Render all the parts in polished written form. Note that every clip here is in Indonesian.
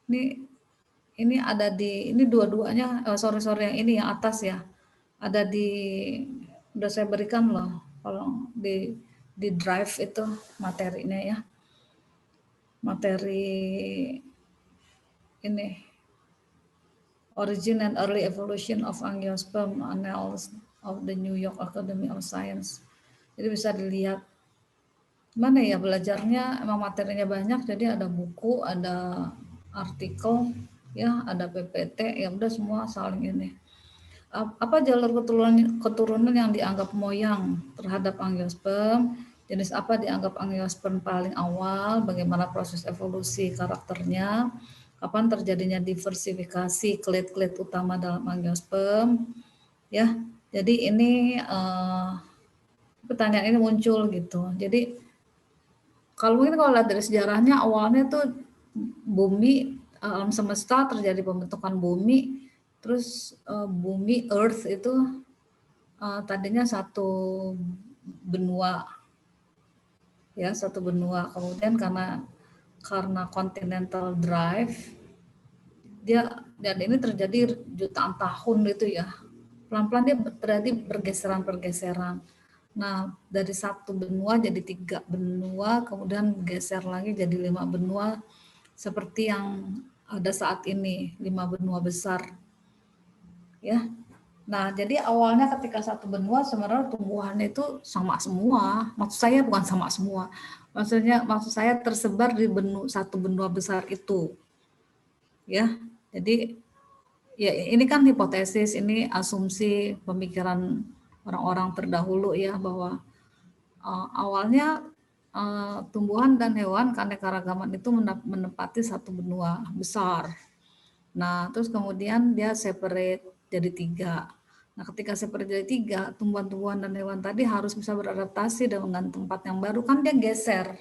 Ini ini ada di ini dua-duanya sorry yang ini yang atas ya. Ada di udah saya berikan loh kalau di drive itu materinya ya. Materi ini Origin and Early Evolution of Angiosperm Annals of the New York Academy of Science. Jadi bisa dilihat mana ya belajarnya emang materinya banyak, jadi ada buku, ada artikel, ya ada PPT, ya udah semua saling ini. Apa jalur keturunan yang dianggap moyang terhadap angiosperm? Jenis apa dianggap angiosperm paling awal? Bagaimana proses evolusi karakternya? Kapan terjadinya diversifikasi klet-klet utama dalam angiosperm? Ya, jadi ini pertanyaan ini muncul gitu. Jadi kalau mungkin kalau lihat dari sejarahnya awalnya tuh bumi alam semesta terjadi pembentukan bumi, terus bumi Earth itu tadinya satu benua ya satu benua, kemudian karena continental drive dia dan ini terjadi jutaan tahun itu ya, pelan-pelan dia terjadi pergeseran. Nah, dari satu benua jadi 3 benua, kemudian geser lagi jadi 5 benua, seperti yang ada saat ini, 5 benua besar. Ya. Nah, jadi awalnya ketika satu benua sebenarnya tumbuhannya itu sama semua. Maksud saya bukan sama semua. Maksud saya tersebar di satu benua besar itu. Ya. Jadi ya ini kan hipotesis, ini asumsi pemikiran orang-orang terdahulu ya bahwa awalnya tumbuhan dan hewan keanekaragaman itu menempati satu benua besar. Nah, terus kemudian dia separate jadi 3. Nah, ketika separate jadi 3, tumbuhan-tumbuhan dan hewan tadi harus bisa beradaptasi dengan tempat yang baru, kan dia geser.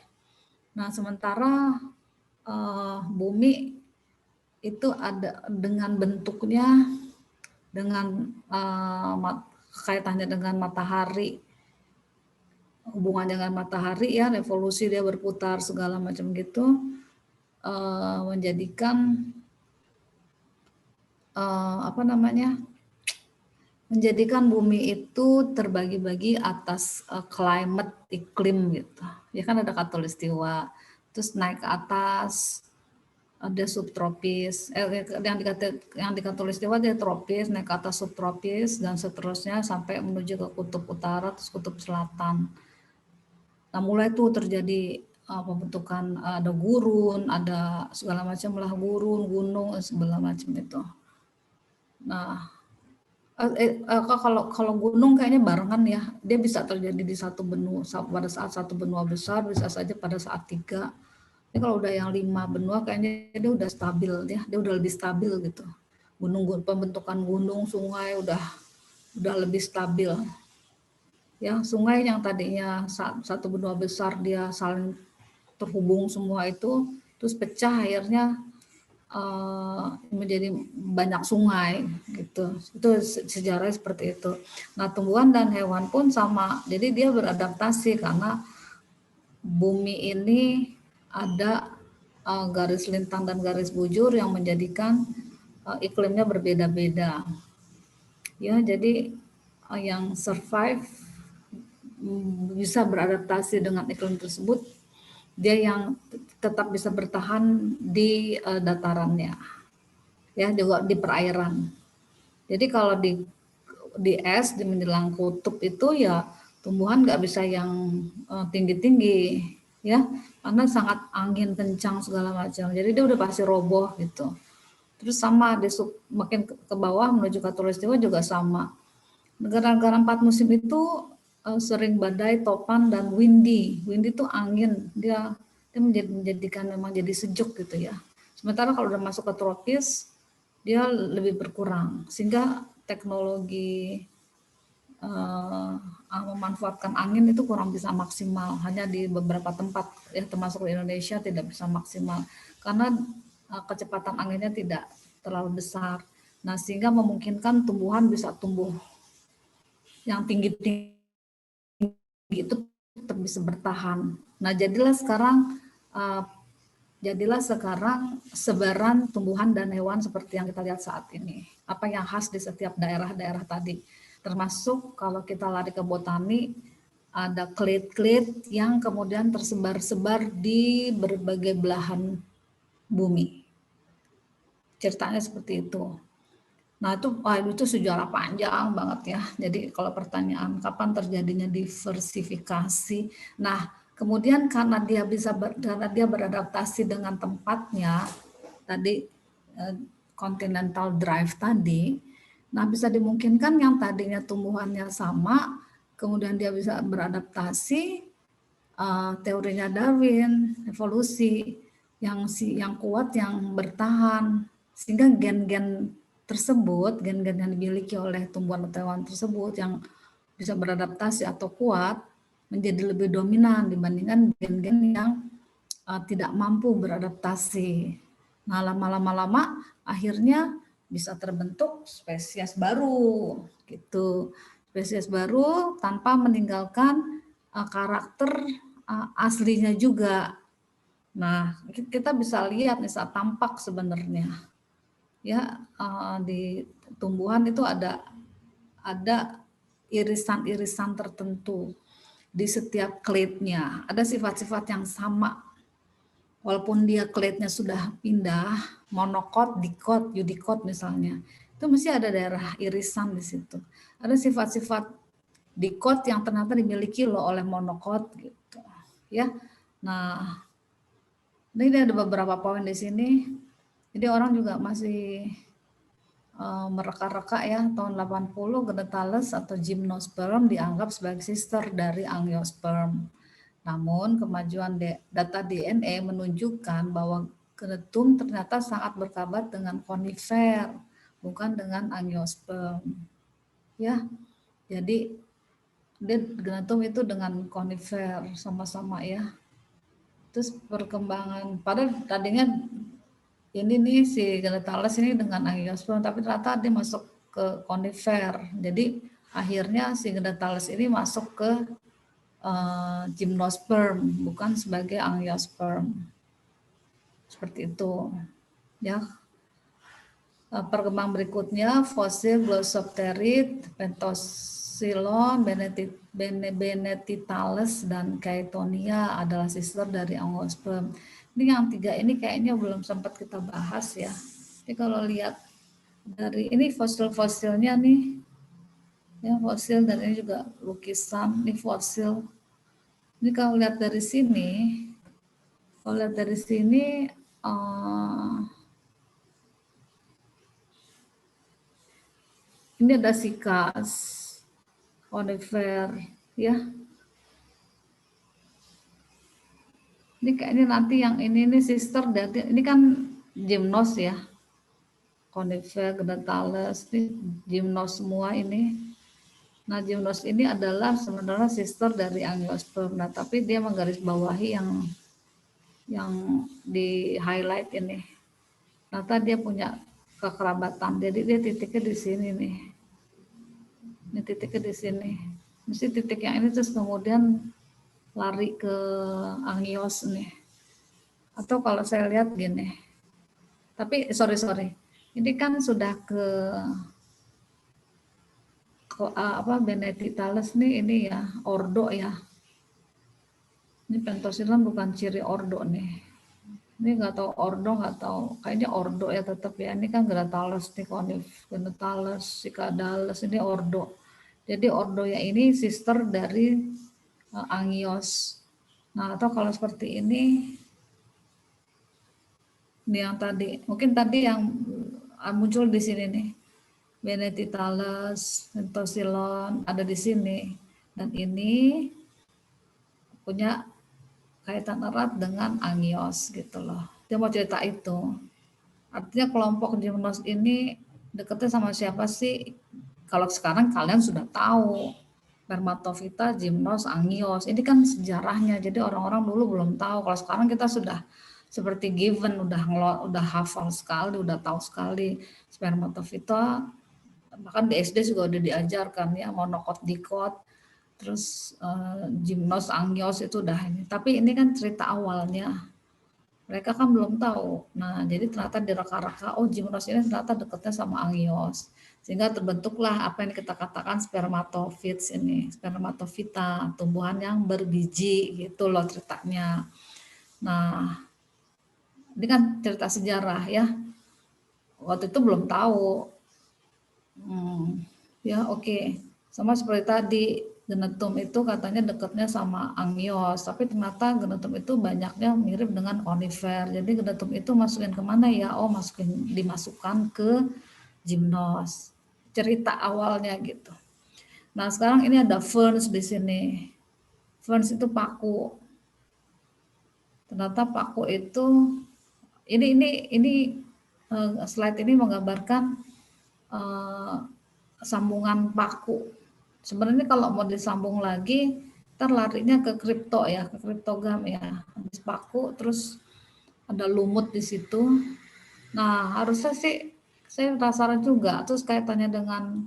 Nah, sementara bumi itu ada dengan bentuknya, dengan kaitannya dengan matahari, hubungan dengan matahari ya, revolusi dia berputar segala macam gitu, menjadikan menjadikan bumi itu terbagi-bagi atas climate, iklim gitu. Ya kan ada khatulistiwa, terus naik ke atas ada subtropis, yang di khatulistiwa dia tropis, naik ke atas subtropis dan seterusnya sampai menuju ke kutub utara terus kutub selatan. Nah, mulai tuh terjadi pembentukan ada gurun, ada segala macam lah, gurun, gunung, segala macam itu. Nah, kalau gunung kayaknya barengan ya, dia bisa terjadi di satu benua pada saat satu benua besar, bisa saja pada saat 3. Ini kalau udah yang 5 benua kayaknya dia udah stabil ya, dia udah lebih stabil gitu. Pembentukan gunung, sungai udah lebih stabil. Ya, sungai yang tadinya satu benua besar dia saling terhubung semua itu, terus pecah akhirnya menjadi banyak sungai gitu. Itu sejarah seperti itu. Nah, tumbuhan dan hewan pun sama. Jadi dia beradaptasi karena bumi ini ada garis lintang dan garis bujur yang menjadikan iklimnya berbeda-beda. Ya, jadi yang survive bisa beradaptasi dengan iklim tersebut, dia yang tetap bisa bertahan di datarannya, ya juga di perairan. Jadi kalau di es di menjelang kutub itu ya tumbuhan nggak bisa yang tinggi-tinggi ya, karena sangat angin kencang segala macam. Jadi dia udah pasti roboh gitu. Terus sama makin ke bawah menuju khatulistiwa juga sama. Negara-negara 4 musim itu sering badai, topan, dan windy. Windy itu angin, dia menjadikan memang jadi sejuk gitu ya. Sementara kalau udah masuk ke tropis, dia lebih berkurang. Sehingga teknologi memanfaatkan angin itu kurang bisa maksimal. Hanya di beberapa tempat, ya termasuk di Indonesia tidak bisa maksimal. Karena kecepatan anginnya tidak terlalu besar. Nah, sehingga memungkinkan tumbuhan bisa tumbuh yang tinggi-tinggi itu tetap bisa bertahan. Nah, jadilah sekarang jadilah sekarang sebaran tumbuhan dan hewan seperti yang kita lihat saat ini. Apa yang khas di setiap daerah-daerah tadi. Termasuk kalau kita lari ke botani, ada klit-klit yang kemudian tersebar-sebar di berbagai belahan bumi. Ceritanya seperti itu. Nah itu sejarah panjang banget ya. Jadi kalau pertanyaan kapan terjadinya diversifikasi, nah kemudian karena dia beradaptasi dengan tempatnya tadi, continental drive tadi, nah bisa dimungkinkan yang tadinya tumbuhannya sama, kemudian dia bisa beradaptasi, teorinya Darwin, evolusi yang kuat yang bertahan, sehingga gen-gen tersebut, gen-gen yang dimiliki oleh tumbuhan atau hewan tersebut yang bisa beradaptasi atau kuat menjadi lebih dominan dibandingkan gen-gen yang tidak mampu beradaptasi. Nah, lama-lama akhirnya bisa terbentuk spesies baru gitu. Spesies baru tanpa meninggalkan karakter aslinya juga. Nah, kita bisa lihat nih saat tampak sebenarnya ya, di tumbuhan itu ada irisan-irisan tertentu di setiap kletnya. Ada sifat-sifat yang sama. Walaupun dia kletnya sudah pindah, monokot, dikot, yudikot misalnya, itu mesti ada daerah irisan di situ. Ada sifat-sifat dikot yang ternyata dimiliki loh oleh monokot gitu. Ya. Nah, ini ada beberapa poin di sini. Jadi orang juga masih mereka-reka ya, tahun 80 Gnetales atau Gymnosperm dianggap sebagai sister dari Angiosperm. Namun kemajuan data DNA menunjukkan bahwa Gnetum ternyata sangat berkabat dengan konifer, bukan dengan Angiosperm. Ya, jadi Gnetum itu dengan konifer sama-sama ya. Terus perkembangan, padahal tadinya ini nih si Gnetales ini dengan Angiosperm, tapi ternyata dia masuk ke konifer. Jadi akhirnya si Gnetales ini masuk ke Gymnosperm, bukan sebagai Angiosperm. Seperti itu. Ya. Perkembangan berikutnya fosil Glossopterid, Pentosilon, Benetitales dan Chaetonia adalah sister dari Angiosperm. Ini yang tiga ini kayaknya belum sempat kita bahas ya. Jadi kalau lihat dari ini fosil-fosilnya nih, ya fosil dan ini juga lukisan, ini fosil. Ini kalau lihat dari sini, ini ada sikas, konifer, ya. Ini kayaknya nanti yang ini sister dari ini kan gymnos ya, konifer, Gnetales, ini gymnos semua ini. Nah, gymnos ini adalah sebenarnya sister dari Angiosperm. Nah, tapi dia menggarisbawahi yang di highlight ini. Ternyata dia punya kekerabatan. Jadi dia titiknya di sini nih. Ini titiknya di sini. Mesti titik yang ini terus kemudian lari ke Angios nih. Atau kalau saya lihat gini. Tapi sorry. Ini kan sudah ke Benetitales nih ini ya, ordo ya. Ini Pentosilon bukan ciri ordo nih. Ini nggak tahu ordo, nggak tahu. Kayaknya ordo ya tetap ya. Ini kan Gnetales nih, Gnetales, Cicadales, ini ordo. Jadi ordo ya ini sister dari Angios. Nah, atau kalau seperti ini yang tadi, mungkin tadi yang muncul di sini nih. Benetitales, Pentosilon ada di sini. Dan ini punya kaitan erat dengan Angios gitu loh. Dia mau cerita itu. Artinya kelompok Gymnos ini deketnya sama siapa sih? Kalau sekarang kalian sudah tahu. Spermatophyta, Gymnos, Angios. Ini kan sejarahnya. Jadi orang-orang dulu belum tahu. Kalau sekarang kita sudah seperti given, udah hafal sekali, udah tahu sekali. Spermatophyta, bahkan di SD juga udah diajarkan ya, monokot, dikot, terus Gymnos, Angios itu udah ini. Tapi ini kan cerita awalnya. Mereka kan belum tahu. Nah, jadi ternyata direka-reka, oh gimnos ini ternyata dekatnya sama angios. Sehingga terbentuklah apa yang kita katakan spermatofits ini, spermatofita, tumbuhan yang berbiji gitu loh ceritanya. Nah, ini kan cerita sejarah ya. Waktu itu belum tahu. Ya oke. Sama seperti tadi, genetum itu katanya dekatnya sama angios, tapi ternyata genetum itu banyaknya mirip dengan konifer. Jadi genetum itu masukin kemana ya? Oh, dimasukkan ke gymnos. Cerita awalnya gitu. Nah sekarang ini ada ferns di sini. Ferns itu paku. Ternyata paku itu ini slide ini menggambarkan eh, sambungan paku. Sebenarnya kalau mau disambung lagi, ntar larinya ke kripto ya, ke kriptogam ya. Habis paku, terus ada lumut di situ. Nah, harusnya sih saya penasaran juga. Terus kaitannya dengan,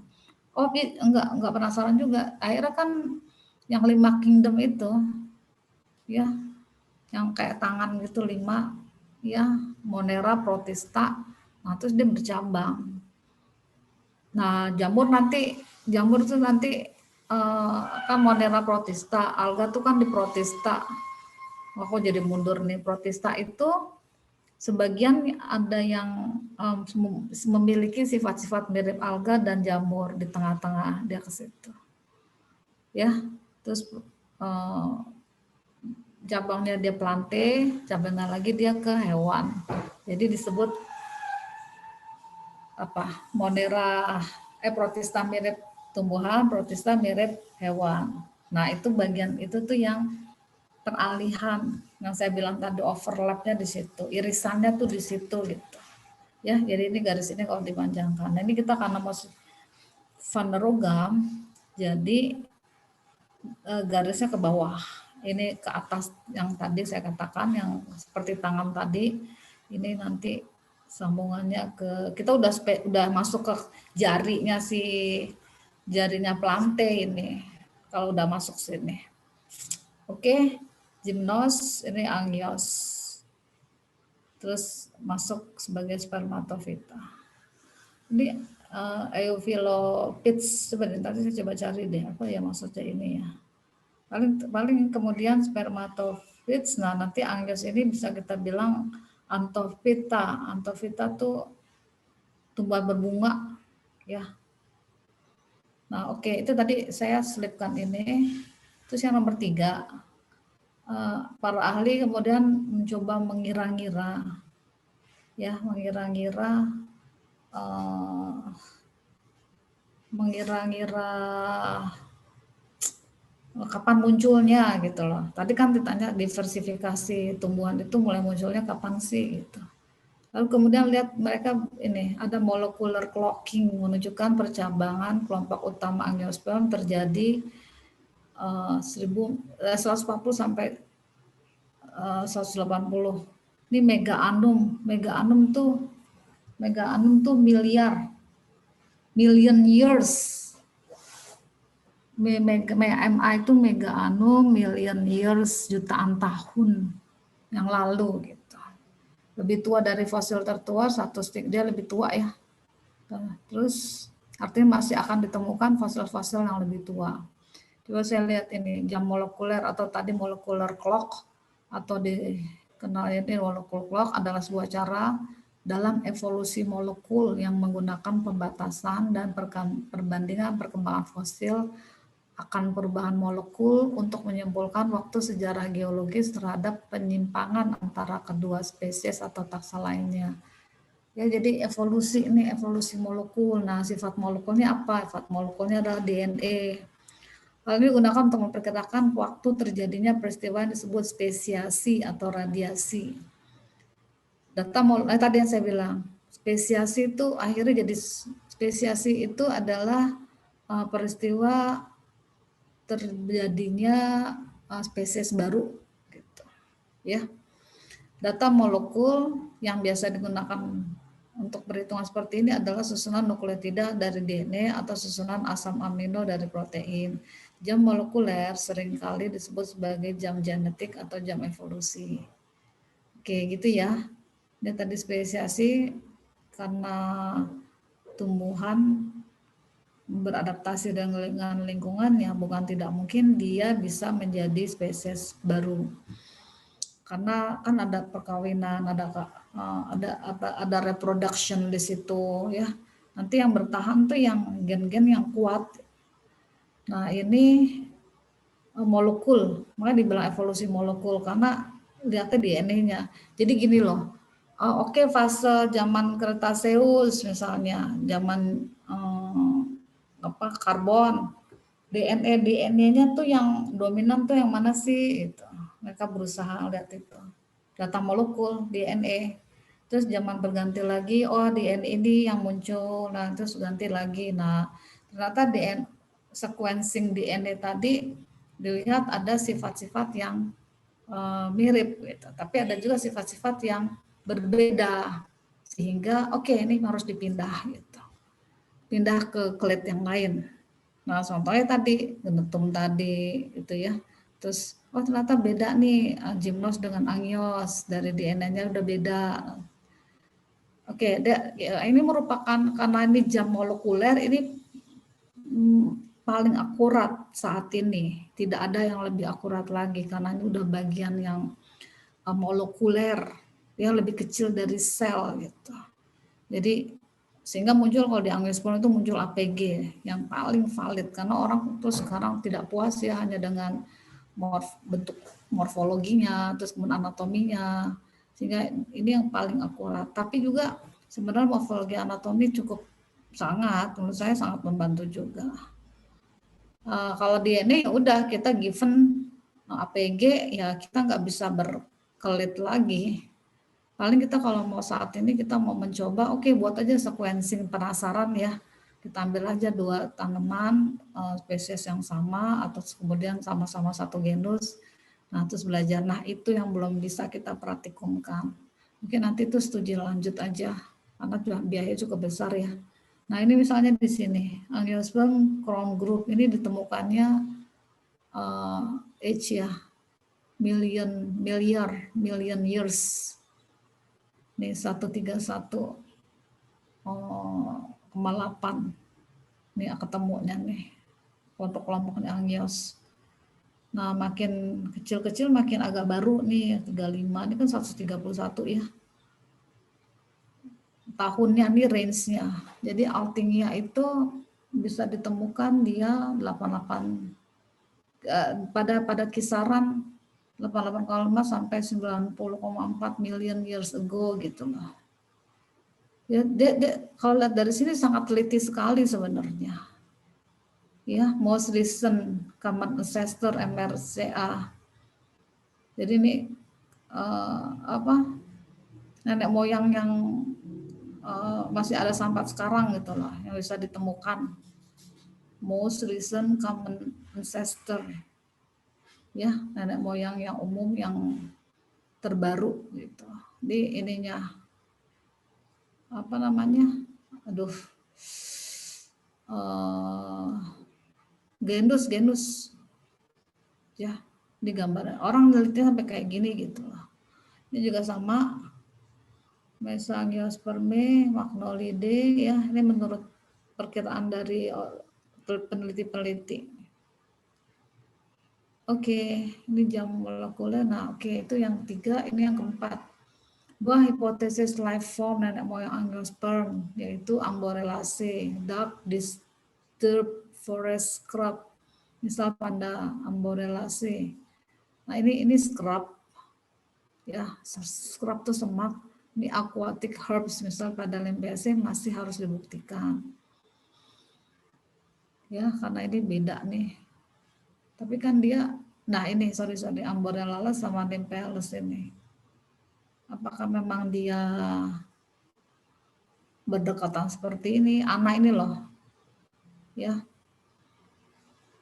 oh enggak penasaran juga. Akhirnya kan yang 5 kingdom itu, ya, yang kayak tangan gitu 5, ya, Monera, Protista. Nah, terus dia bercabang. Nah, jamur tuh nanti kan Monera protista, alga tuh kan di protista. Aku jadi mundur nih. Protista itu sebagian ada yang memiliki sifat-sifat mirip alga dan jamur di tengah-tengah dia ke situ. Ya, terus eh, cabangnya dia plante, cabangnya lagi dia ke hewan. Jadi disebut apa? Monera protista mirip tumbuhan, protista mirip hewan. Nah, itu bagian itu tuh yang peralihan yang saya bilang tadi overlapnya di situ, irisannya tuh di situ gitu. Ya, jadi ini garis ini kalau dipanjangkan. Nah, ini kita karena mau fanerogam, jadi garisnya ke bawah. Ini ke atas yang tadi saya katakan yang seperti tangan tadi. Ini nanti sambungannya ke kita udah masuk ke jarinya plante ini. Kalau udah masuk sini. Oke, gymnos ini angios. Terus masuk sebagai spermatofita. Ini Euphyllopids sebenarnya tadi saya coba cari deh apa ya maksudnya ini ya. Paling kemudian spermatofits. Nah, nanti angios ini bisa kita bilang anthophyta. Anthophyta tuh tumbuhan berbunga ya. Nah, oke, itu tadi saya selipkan ini. Terus yang nomor 3, para ahli kemudian mencoba mengira-ngira ya, mengira-ngira kapan munculnya gitu loh. Tadi kan ditanya diversifikasi tumbuhan itu mulai munculnya kapan sih gitu. Lalu kemudian lihat mereka ini ada molecular clocking menunjukkan percabangan kelompok utama angiosperm terjadi 140 sampai 180. Ini mega anum tuh million years. MA itu mega anum million years, jutaan tahun yang lalu gitu. Lebih tua dari fosil tertua, satu stick dia lebih tua ya. Terus artinya masih akan ditemukan fosil-fosil yang lebih tua. Coba saya lihat ini jam molekuler atau tadi molecular clock atau dikenal ini molecular clock adalah sebuah cara dalam evolusi molekul yang menggunakan pembatasan dan perbandingan perkembangan fosil akan perubahan molekul untuk menyimpulkan waktu sejarah geologis terhadap penyimpangan antara kedua spesies atau taksa lainnya. Ya, jadi evolusi ini evolusi molekul. Nah, sifat molekulnya apa? Sifat molekulnya adalah DNA. Hal ini digunakan untuk memperkirakan waktu terjadinya peristiwa yang disebut spesiasi atau radiasi. Tadi yang saya bilang, spesiasi itu akhirnya jadi spesiasi itu adalah peristiwa terjadinya spesies baru gitu ya. Data molekul yang biasa digunakan untuk perhitungan seperti ini adalah susunan nukleotida dari DNA atau susunan asam amino dari protein. Jam molekuler seringkali disebut sebagai jam genetik atau jam evolusi. Oke, gitu ya. Dia tadi spesiasi karena tumbuhan beradaptasi dengan lingkungan yang bukan tidak mungkin dia bisa menjadi spesies baru. Karena kan ada perkawinan, ada reproduction di situ ya. Nanti yang bertahan tuh yang gen-gen yang kuat. Nah, ini molekul, makanya dibilang evolusi molekul karena lihatnya DNA-nya. Jadi gini loh, oke, fase zaman Kretaseus misalnya, zaman karbon, DNA-nya tuh yang dominan tuh yang mana sih? Itu. Mereka berusaha lihat itu. Data molekul DNA. Terus zaman berganti lagi, oh DNA ini yang muncul, nah terus ganti lagi. Nah, ternyata sequencing DNA tadi dilihat ada sifat-sifat yang mirip gitu. Tapi ada juga sifat-sifat yang berbeda sehingga oke, ini harus dipindah gitu. Pindah ke klet yang lain. Nah, contohnya tadi genetum tadi itu ya. Terus oh ternyata beda nih gymnos dengan angios, dari DNA-nya udah beda. Oke, ini merupakan karena ini jam molekuler ini paling akurat saat ini. Tidak ada yang lebih akurat lagi karena ini udah bagian yang molekuler yang lebih kecil dari sel gitu. Jadi sehingga muncul kalau di angiosperm itu muncul APG yang paling valid karena orang tuh sekarang tidak puas ya hanya dengan bentuk morfologinya, terus kemudian anatominya, sehingga ini yang paling akurat. Tapi juga sebenarnya morfologi anatomi cukup menurut saya sangat membantu juga. Kalau DNA ya udah kita given APG ya kita nggak bisa berkelit lagi. Paling kita kalau mau saat ini kita mau mencoba, oke, buat aja sequencing penasaran ya. Kita ambil aja 2 tanaman spesies yang sama atau kemudian sama-sama satu genus. Nah, terus belajar. Nah, itu yang belum bisa kita praktikumkan. Mungkin nanti itu studi lanjut aja karena biaya cukup besar ya. Nah, ini misalnya di sini, angiosperm crown group ini ditemukannya age ya, million years. Nih 131,8 nih ketemunya nih kelompok-kelompoknya angios. Nah, makin kecil-kecil makin agak baru nih 35, ini kan 131 ya. Tahunnya nih range-nya. Jadi Althingnia itu bisa ditemukan dia 88 pada kisaran 88,5 sampai 90,4 million years ago gitu loh. Ya, kalau lihat dari sini sangat teliti sekali sebenarnya. Ya, most recent common ancestor MRCA. Jadi ini nenek moyang yang masih ada sampai sekarang gitu loh, yang bisa ditemukan. Most recent common ancestor. Ya, nenek moyang yang umum yang terbaru gitu. Di ininya apa namanya? Aduh. Genus ya, di gambar orang neliti sampai kayak gini gitu loh. Ini juga sama Mesangiospermae, Magnolidae ya, ini menurut perkiraan dari peneliti-peneliti. Oke, ini jam molekuler. Nah, oke, itu yang 3, ini yang keempat. Dua hipotesis life form nenek moyang angiosperm yaitu Amborelaceae, dark disturbed forest scrub. Misal pada Amborelaceae. Nah, ini scrub ya, scrub itu semak. Ini aquatic herbs misal pada Limbaceae masih harus dibuktikan. Ya, karena ini beda nih. Tapi kan dia, nah ini sorry Amborella sama Nymphaeus ini. Apakah memang dia berdekatan seperti ini? Anak ini loh. Ya.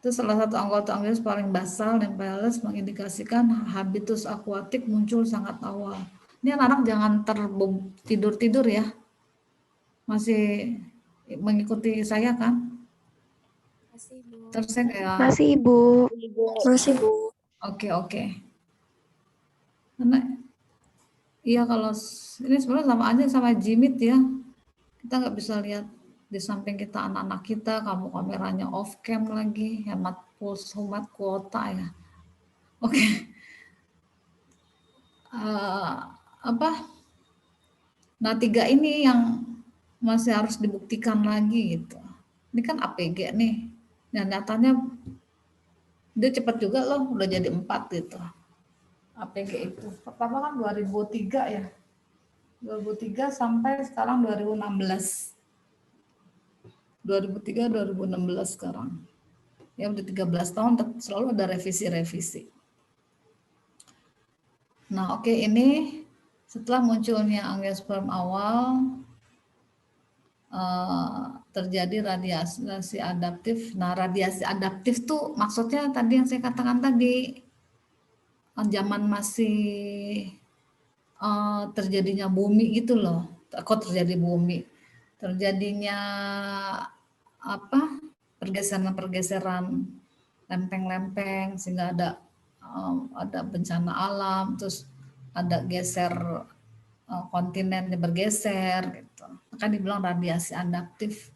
Itu salah satu anggota angios paling basal, Nymphaeus mengindikasikan habitus akuatik muncul sangat awal. Ini anak-anak jangan tidur-tidur ya. Masih mengikuti saya kan? Masih, Bu. Terus saya kayak Masih, Ibu. Masih, Bu. Oke. Karena Iya, kalau ini sebenarnya sama aja sama jimit ya. Kita nggak bisa lihat di samping kita anak-anak kita, kamu kameranya off cam lagi, hemat pulsa, hemat kuota ya. Oke, Eh, apa? Nah, 3 ini yang masih harus dibuktikan lagi gitu. Ini kan APG nih. Nah, nyatanya dia cepat juga loh, udah jadi 4 gitu. APG itu. Pertama kan 2003 ya. 2003 sampai sekarang 2016. 2003 2016 sekarang. Ya udah 13 tahun selalu ada revisi-revisi. Nah, oke, ini setelah munculnya angiosperm awal terjadi radiasi adaptif. Nah, radiasi adaptif tuh maksudnya tadi yang saya katakan tadi, zaman masih terjadinya bumi gitu loh. Kok terjadi bumi? Terjadinya apa? Pergeseran-pergeseran lempeng-lempeng sehingga ada bencana alam, terus ada geser kontinennya bergeser gitu. Maka dibilang radiasi adaptif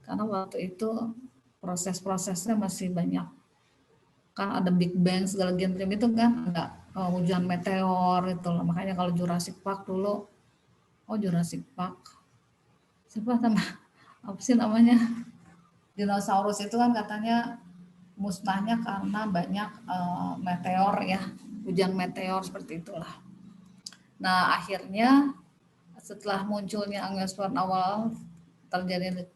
karena waktu itu proses-prosesnya masih banyak, kan ada Big Bang segala genre itu kan, ada hujan meteor itu loh. Makanya kalau Jurassic Park dulu, Jurassic Park siapa nama apa sih namanya, dinosaurus itu kan katanya musnahnya karena banyak meteor ya, hujan meteor seperti itulah. Nah, akhirnya setelah munculnya angiosperm awal terjadi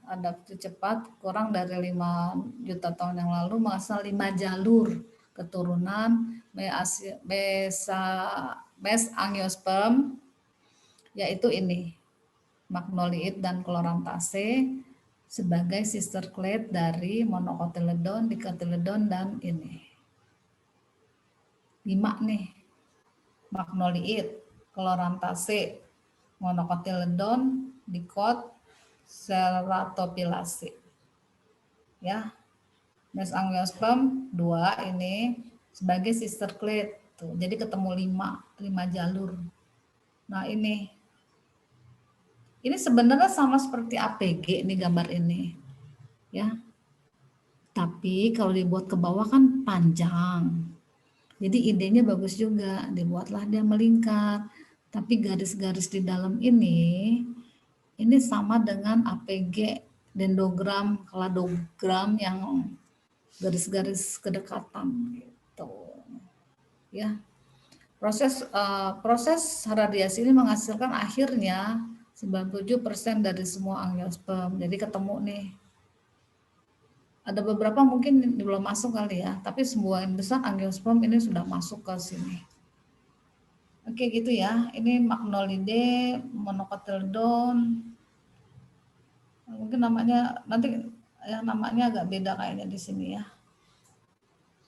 adaptasi cepat kurang dari 5 juta tahun yang lalu, masa 5 jalur keturunan Mesangiosperm, yaitu ini Magnoliid dan Chloranthaceae sebagai sister clade dari Monocotyledon, Dicotyledon, dan ini 5 nih, Magnoliid, Chloranthaceae, Monocotyledon, Dicot, Ceratophyllaceae. Ya, Mesangiosperm 2 ini sebagai sister clade. Tuh, jadi ketemu 5 jalur. Nah, ini sebenarnya sama seperti APG nih gambar ini. Ya. Tapi kalau dibuat ke bawah kan panjang. Jadi idenya bagus juga, dibuatlah dia melingkar. Tapi garis-garis di dalam ini sama dengan APG dendrogram, kladogram yang garis-garis kedekatan gitu. Ya. Proses radiasi ini menghasilkan akhirnya 97% dari semua angiosperm. Jadi ketemu nih. Ada beberapa mungkin belum masuk kali ya, tapi semua yang besar angiosperm ini sudah masuk ke sini. Oke, gitu ya. Ini Magnolidae, Monocotyledon. Mungkin namanya nanti ya namanya agak beda kayaknya di sini ya.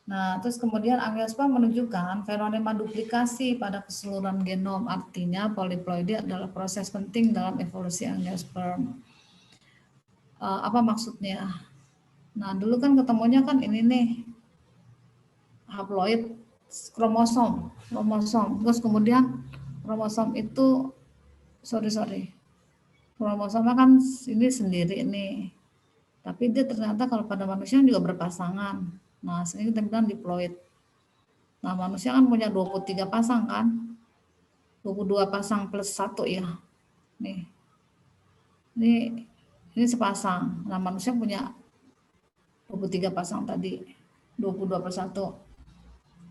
Nah, terus kemudian angiosperm menunjukkan fenomena duplikasi pada keseluruhan genom. Artinya poliploidy adalah proses penting dalam evolusi angiosperm. Apa maksudnya? Nah, dulu kan ketemunya kan ini nih, haploid kromosom. Terus kemudian kromosom itu, kromosomnya kan ini sendiri nih. Tapi dia ternyata kalau pada manusia juga berpasangan. Nah, sini kita bilang diploid. Nah, manusia kan punya 23 pasang kan? 22 pasang plus 1 ya. Nih. Ini sepasang. Nah, manusia punya 23 pasang tadi. 22 per 1.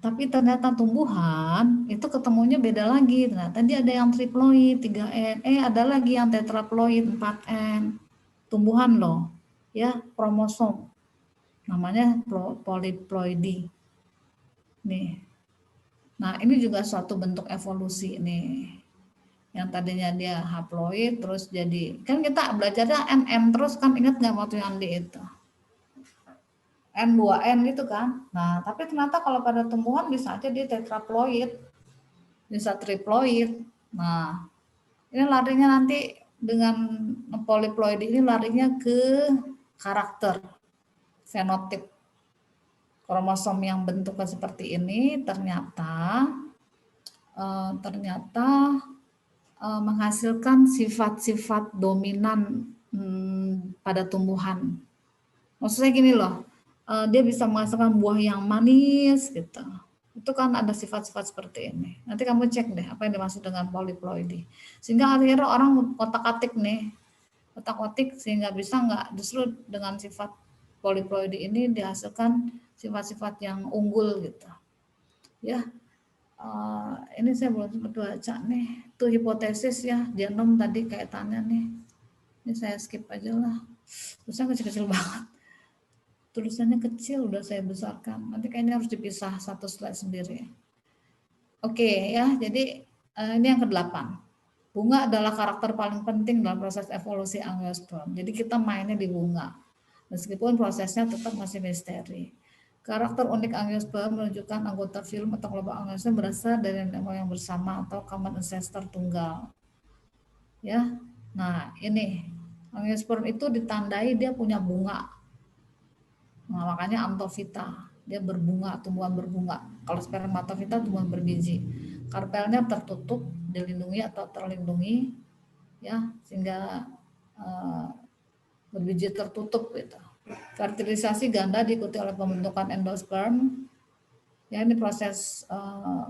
Tapi ternyata tumbuhan itu ketemunya beda lagi. Ternyata dia ada yang triploid 3N, ada lagi yang tetraploid 4N. Tumbuhan loh, ya, kromosom. Namanya poliploidy. Nih. Nah, ini juga suatu bentuk evolusi nih. Yang tadinya dia haploid terus jadi, kan kita belajarnya NN terus kan, ingat nggak waktu yang di itu? N2N gitu kan. Nah, tapi ternyata kalau pada tumbuhan bisa aja dia tetraploid, bisa triploid. Nah, ini larinya nanti dengan poliploid ini larinya ke karakter, fenotip. Kromosom yang bentuknya seperti ini ternyata ternyata menghasilkan sifat-sifat dominan pada tumbuhan. Maksudnya gini loh, dia bisa menghasilkan buah yang manis gitu. Itu kan ada sifat-sifat seperti ini. Nanti kamu cek deh apa yang dimaksud dengan polyploidy. Sehingga akhirnya orang otak-atik nih, otak-atik sehingga bisa nggak justru dengan sifat polyploidy ini dihasilkan sifat-sifat yang unggul gitu. Ya, ini saya belum sempat baca nih. Itu hipotesis ya, genom tadi kaitannya nih. Ini saya skip aja lah. Terusnya kecil-kecil banget. Tulisannya kecil udah saya besarkan. Nanti kayaknya harus dipisah satu slide sendiri. Oke ya, jadi ini yang ke-8. Bunga adalah karakter paling penting dalam proses evolusi angiosperm. Jadi kita mainnya di bunga. Meskipun prosesnya tetap masih misteri. Karakter unik angiosperm menunjukkan anggota film atau kelompok angiosperm berasal dari nenek moyang bersama atau common ancestor tunggal. Ya, nah ini angiosperm itu ditandai dia punya bunga. Nah, makanya Antofita, dia berbunga, tumbuhan berbunga. Kalau spermatofita tumbuhan berbiji. Karpelnya tertutup, dilindungi atau terlindungi, ya sehingga berbiji tertutup gitu. Fertilisasi ganda diikuti oleh pembentukan endosperm. Ya ini proses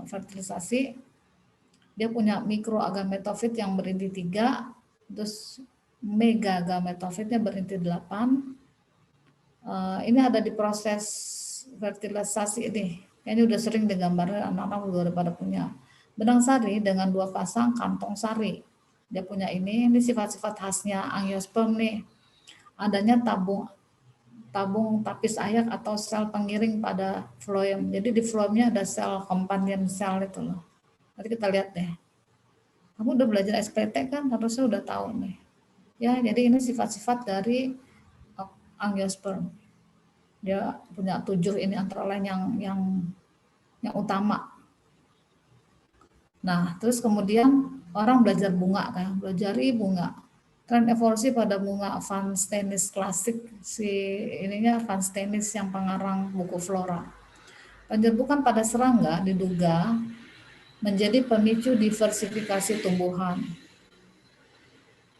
fertilisasi. Dia punya mikroagametofit yang berinti 3, terus megagametofitnya berinti 8. Ini ada di proses fertilisasi ini. Ini udah sering digambarkan, anak-anak udah pada punya. Benang sari dengan 2 pasang kantong sari. Dia punya ini sifat-sifat khasnya angiosperm nih. Adanya tabung tapis ayak atau sel pengiring pada floem. Jadi di floemnya ada sel companion cell itu loh. Nanti kita lihat deh. Kamu udah belajar SPT kan, harusnya udah tahu nih. Ya, jadi ini sifat-sifat dari angiosperm. Dia punya 7 ini antara lain yang utama. Nah, terus kemudian orang belajar bunga kan, belajari bunga. Tren evolusi pada bunga Van Steenis klasik, si ininya Van Steenis yang pengarang buku Flora. Penyerbukan pada serangga diduga menjadi pemicu diversifikasi tumbuhan.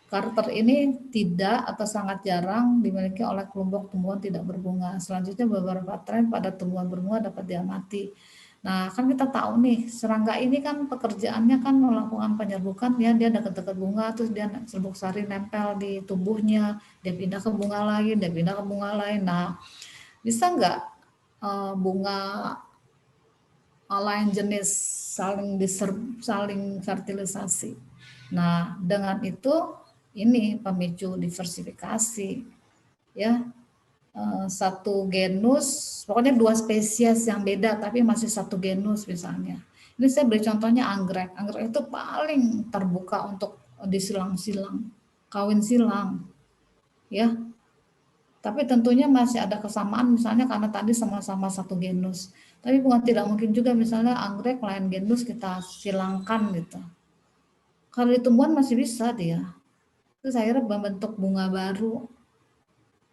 Karakter ini tidak atau sangat jarang dimiliki oleh kelompok tumbuhan tidak berbunga. Selanjutnya beberapa tren pada tumbuhan berbunga dapat diamati. Nah, kan kita tahu nih, serangga ini kan pekerjaannya kan melakukan penyerbukan, ya dia dekat-dekat bunga, terus dia serbuk sari nempel di tubuhnya, dia pindah ke bunga lain, dia pindah ke bunga lain. Nah, bisa nggak bunga lain jenis saling fertilisasi? Nah, dengan itu ini pemicu diversifikasi, ya. Satu genus, pokoknya 2 spesies yang beda tapi masih satu genus misalnya. Ini saya beri contohnya anggrek. Anggrek itu paling terbuka untuk disilang-silang, kawin silang, ya. Tapi tentunya masih ada kesamaan misalnya karena tadi sama-sama satu genus. Tapi bukan tidak mungkin juga misalnya anggrek lain genus kita silangkan gitu. Kalau di tumbuhan masih bisa dia. Terus akhirnya membentuk bunga baru,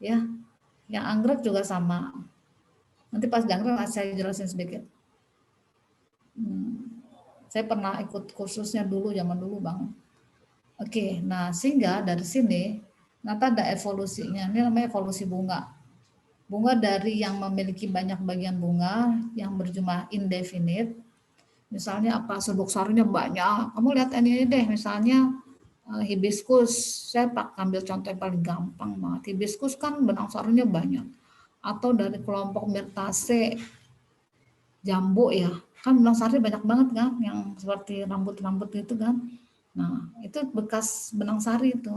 ya. Yang anggrek juga sama. Nanti pas anggrek saya jelasin sedikit. Saya pernah ikut kursusnya dulu, zaman dulu bang. Oke, nah sehingga dari sini nanti ada evolusinya. Ini namanya evolusi bunga. Bunga dari yang memiliki banyak bagian bunga yang berjumlah indefinite. Misalnya apa, serbuk sarinya banyak. Kamu lihat ini deh, misalnya hibiscus. Saya ambil contoh yang paling gampang banget. Hibiscus kan benang sarinya banyak. Atau dari kelompok Myrtaceae, jambu ya. Kan benang sari banyak banget kan, yang seperti rambut-rambut itu kan. Nah, itu bekas benang sari itu.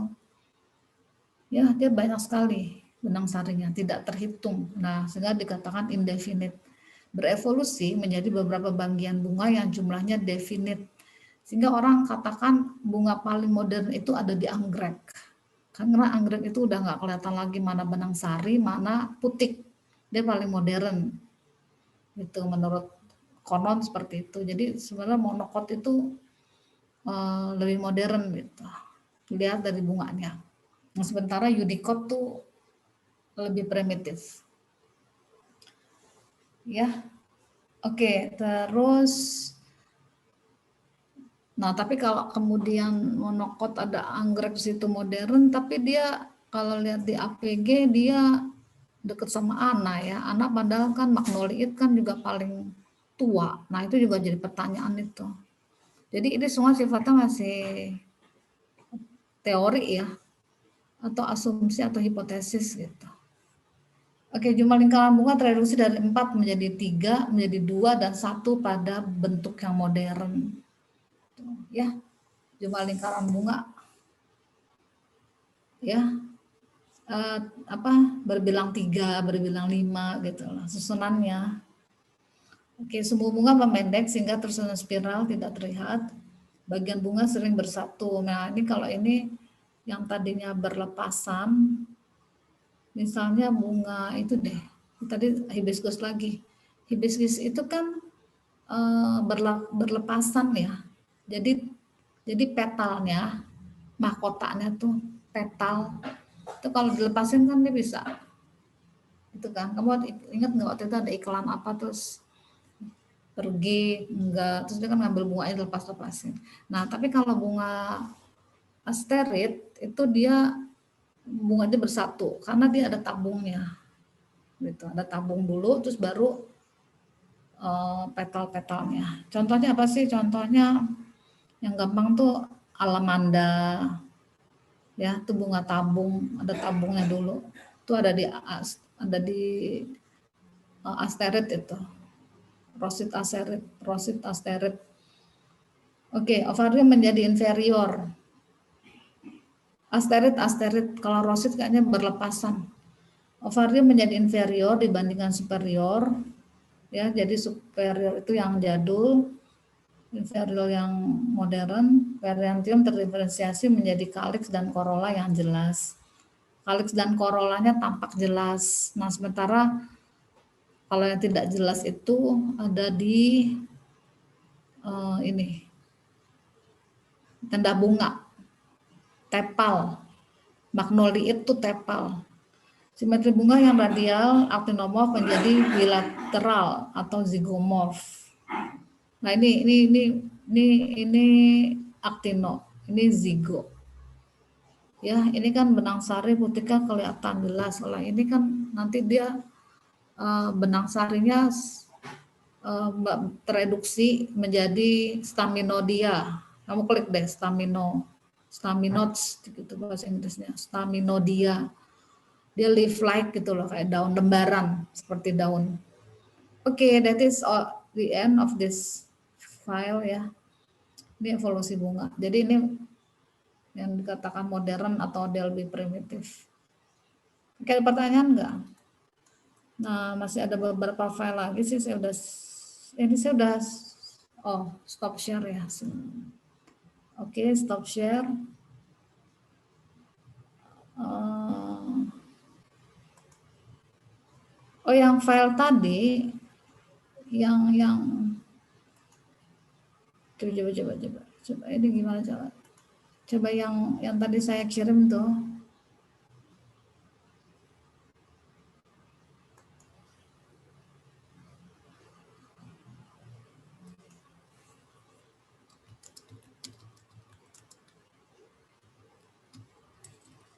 Ya, dia banyak sekali benang sarinya, tidak terhitung. Nah, sehingga dikatakan indefinite. Berevolusi menjadi beberapa bagian bunga yang jumlahnya definite. Sehingga orang katakan bunga paling modern itu ada di anggrek. Karena anggrek itu udah nggak kelihatan lagi mana benang sari, mana putik. Dia paling modern. Itu menurut konon seperti itu. Jadi sebenarnya monokot itu lebih modern gitu. Lihat dari bunganya. Nah, sementara Unicode tuh lebih primitif. Ya. Oke, terus Nah, tapi kalau kemudian monokot ada anggrek di situ modern, tapi dia kalau lihat di APG dia deket sama Ana ya. Ana padahal kan magnoliid kan juga paling tua. Nah, itu juga jadi pertanyaan itu. Jadi ini semua sifatnya masih teori ya, atau asumsi atau hipotesis gitu. Oke, jumlah lingkaran bunga tereduksi dari 4 menjadi 3, menjadi 2 dan 1 pada bentuk yang modern. Ya, jumlah lingkaran bunga ya berbilang 3, berbilang 5 gitu lah susunannya. Oke, sumbu bunga memendek sehingga tersusun spiral tidak terlihat. Bagian bunga sering bersatu. Nah, ini kalau ini yang tadinya berlepasan, misalnya bunga itu deh, tadi hibiscus lagi. Hibiscus itu kan berlepasan ya. Jadi petalnya, mahkotanya tuh petal. Itu kalau dilepasin kan dia bisa. Itu kan, kamu ingat nggak waktu itu ada iklan apa terus pergi enggak terus dia kan ngambil bunganya lepas-lepasin. Nah, tapi kalau bunga asterit itu dia bunganya bersatu karena dia ada tabungnya. Gitu. Ada tabung dulu terus baru petal-petalnya. Contohnya apa sih? Contohnya yang gampang tuh alamanda. Ya, itu bunga tabung, ada tabungnya dulu. Itu ada di asterit itu. Rosit asterit. Oke, ovarium menjadi inferior. Asterit, kalau rosit kayaknya berlepasan. Ovarium menjadi inferior dibandingkan superior. Ya, jadi superior itu yang jadul, inferior yang modern. Periantium terdiferensiasi menjadi calyx dan corolla yang jelas. Calyx dan corollanya tampak jelas. Nah, sementara kalau yang tidak jelas itu ada di ini tanda bunga, tepal. Magnoliid itu tepal. Simetri bunga yang radial actinomorph menjadi bilateral atau zygomorph. Nah, ini actino, ini zigo. Ya, ini kan benang sari putika kelihatan jelas. Kalau ini kan nanti dia benang sarinya tereduksi menjadi staminodia. Kamu klik deh staminodes gitu bahasa Inggrisnya, staminodia. Dia leaf like gitu loh, kayak daun lembaran seperti daun. Oke, that is the end of this file ya. Ini evolusi bunga. Jadi ini yang dikatakan modern atau Delby primitif. Oke, ada pertanyaan enggak? Nah, masih ada beberapa file lagi sih, ini saya udah stop share ya. Oke, stop share. Yang file tadi yang coba ini gimana coba yang tadi saya kirim tuh.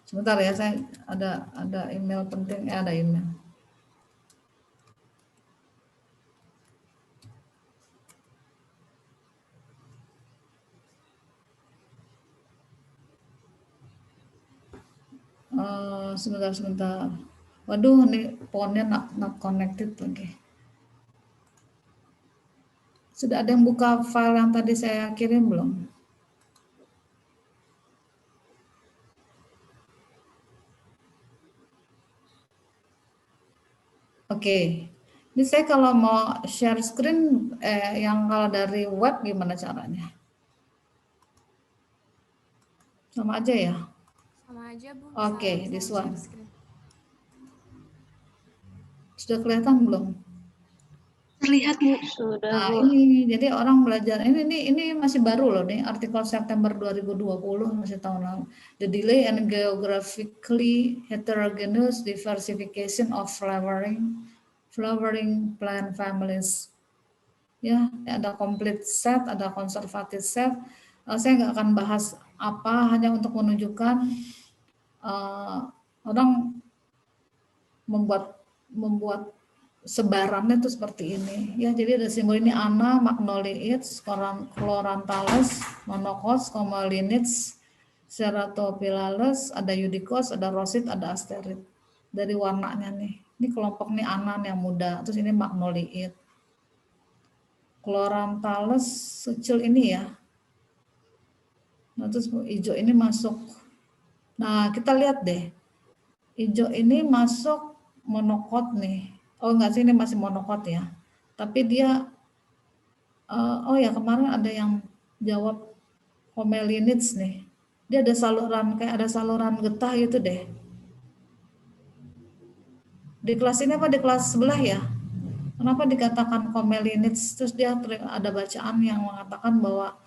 Sebentar ya, saya ada email penting, ada email. Sebentar. Waduh, nih phone-nya not connected lagi. Sudah ada yang buka file yang tadi saya kirim belum? Oke. Ini saya kalau mau share screen yang kalau dari web gimana caranya? Sama aja ya? Sama aja, Bu. Oke, this one. Share screen. Sudah kelihatan belum? Terlihat, Bu. Sudah, Nah, Bu. ini jadi orang belajar ini masih baru loh nih, artikel September 2020 masih tahun lalu. The delay and geographically heterogeneous diversification of flowering plant families. Ya, ada complete set, ada conservative set. Saya nggak akan bahas apa, hanya untuk menunjukkan orang membuat sebarannya tuh seperti ini ya. Jadi ada simbol ini Ana, Magnoliids, Chloranthales, Monocos, Commelinids, Ceratophyllales, ada Eudicos, ada Rosit, ada Asterid. Dari warnanya nih, ini kelompok nih Ana yang muda, terus ini Magnoliid. Chloranthales kecil ini ya. Nah terus hijau ini masuk. Nah kita lihat deh, hijau ini masuk monokot nih. Oh enggak sih, ini masih monokot ya. Tapi dia, oh ya kemarin ada yang jawab Commelinids nih. Dia ada saluran, kayak ada saluran getah gitu deh. Di kelas ini apa di kelas sebelah ya? Kenapa dikatakan Commelinids? Terus dia ada bacaan yang mengatakan bahwa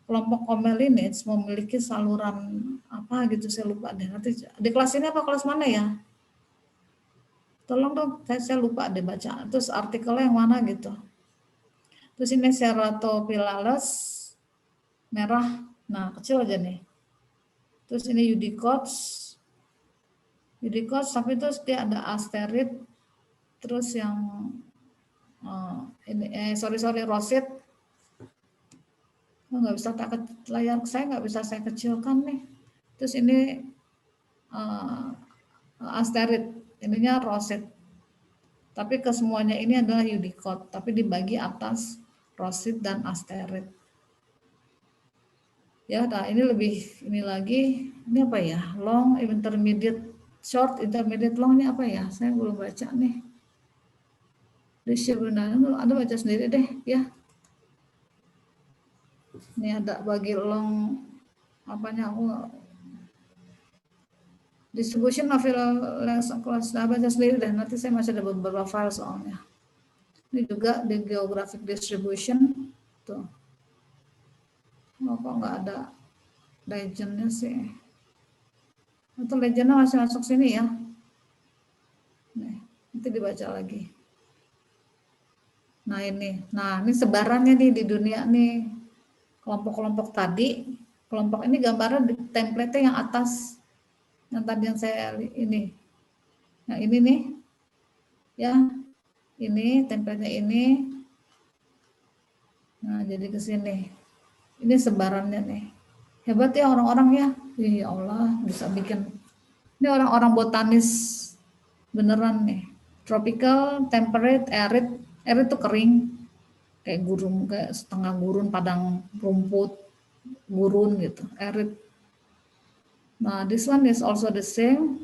kelompok Commelinids memiliki saluran apa gitu, saya lupa deh. Nanti di kelas ini apa kelas mana ya? Tolong dong, saya lupa deh baca. Terus artikelnya yang mana gitu. Terus ini Ceratophyllales merah, nah kecil aja nih. Terus ini Eudicots, tapi terus dia ada Asterid. Terus yang ini Rosit. Oh, nggak bisa layar saya nggak bisa saya kecilkan nih. Terus ini Asterid, ininya Rosit. Tapi kesemuanya ini adalah Eudicot, tapi dibagi atas Rosit dan Asterid. Ya, nah ini lebih ini lagi, ini apa ya? Long, intermediate, short, intermediate, long ini apa ya? Saya belum baca nih. Distribution, ada baca sendiri deh ya. Ini ada bagi long apanya aku distribution of class, baca sendiri deh. Nanti saya masih ada beberapa file soalnya. Ini juga di geographic distribution tuh. Oh, kok nggak ada legendnya sih? Atau legendnya masih masuk sini ya? Nih, nanti dibaca lagi. Nah ini sebarannya nih di dunia nih. Kelompok-kelompok tadi, kelompok ini gambarnya di template yang atas, yang tadi yang saya ini. Nah ini nih, ya ini template ini. Nah jadi ke sini. Ini sebarannya nih. Hebat ya orang-orang ya. Ya Allah bisa bikin. Ini orang-orang botanis beneran nih. Tropical, temperate, arid. Arid itu kering. Kayak gurun, kayak setengah gurun, padang rumput, gurun gitu. Arid. Nah this one is also the same.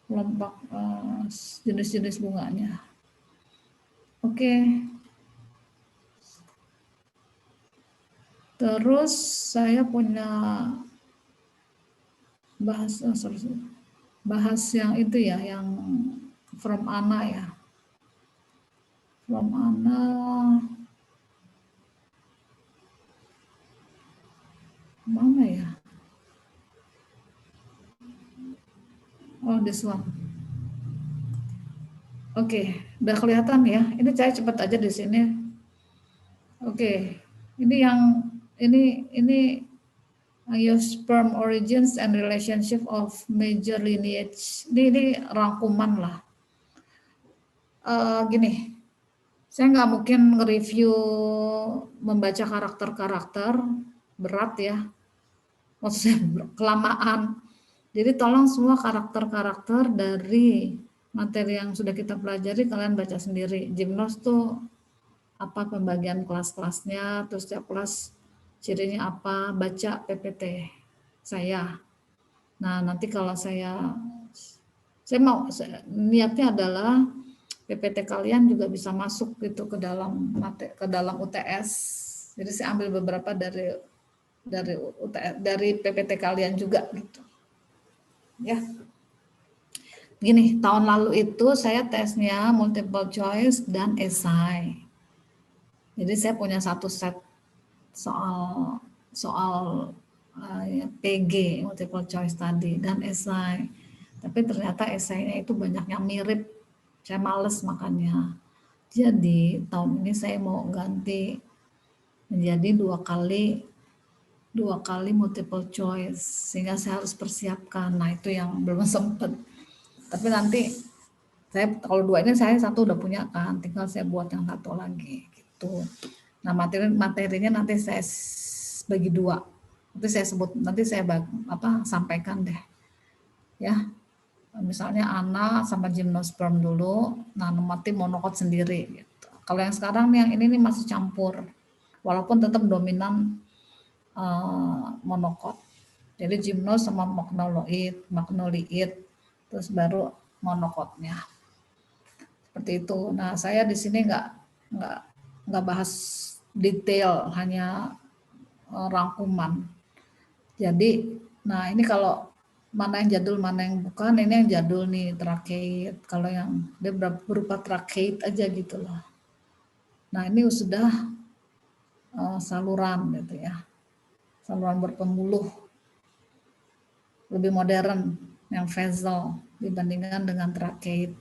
Kelompok jenis-jenis bunganya. Oke. Terus saya punya bahas yang itu ya, yang from Ana ya. From Ana. Mana ya? Oh, this one. Oke, udah kelihatan ya. Ini saya cepat aja di sini. Oke. Ini yang ini sperm origins and relationship of major lineage. Ini rangkuman lah. Gini, saya nggak mungkin nge-review membaca karakter-karakter, berat ya. Maksudnya kelamaan. Jadi tolong semua karakter-karakter dari materi yang sudah kita pelajari kalian baca sendiri. Gymnos tuh apa pembagian kelas-kelasnya, terus setiap kelas cirinya apa, baca PPT saya. Nah nanti kalau saya niatnya adalah PPT kalian juga bisa masuk gitu ke dalam UTS. Jadi saya ambil beberapa dari PPT kalian juga gitu. Ya. Gini, tahun lalu itu saya tesnya multiple choice dan esai. Jadi saya punya satu set soal PG multiple choice tadi dan esai. Tapi ternyata esainya itu banyak yang mirip. Saya males makanya. Jadi tahun ini saya mau ganti menjadi 2 kali 2 kali multiple choice, sehingga saya harus persiapkan. Nah itu yang belum sempat. Tapi nanti saya kalau 2 ini saya 1 udah punya kan, tinggal saya buat yang 1 lagi gitu. Nah materinya nanti saya bagi 2. Nanti saya sebut, nanti saya sampaikan deh. Ya, misalnya ana sama gymnosperm dulu, nah nanti monokot sendiri gitu. Kalau yang sekarang nih yang ini nih masih campur, walaupun tetap dominan monokot. Jadi gymnos sama magnoliid, terus baru monokotnya. Seperti itu. Nah saya di sini nggak bahas detail, hanya rangkuman. Jadi, nah ini kalau mana yang jadul, mana yang bukan, ini yang jadul nih, tracheid. Kalau yang dia berupa tracheid aja gitu loh. Nah ini sudah saluran gitu ya, saluran berpembuluh, lebih modern yang vessel dibandingkan dengan tracheid.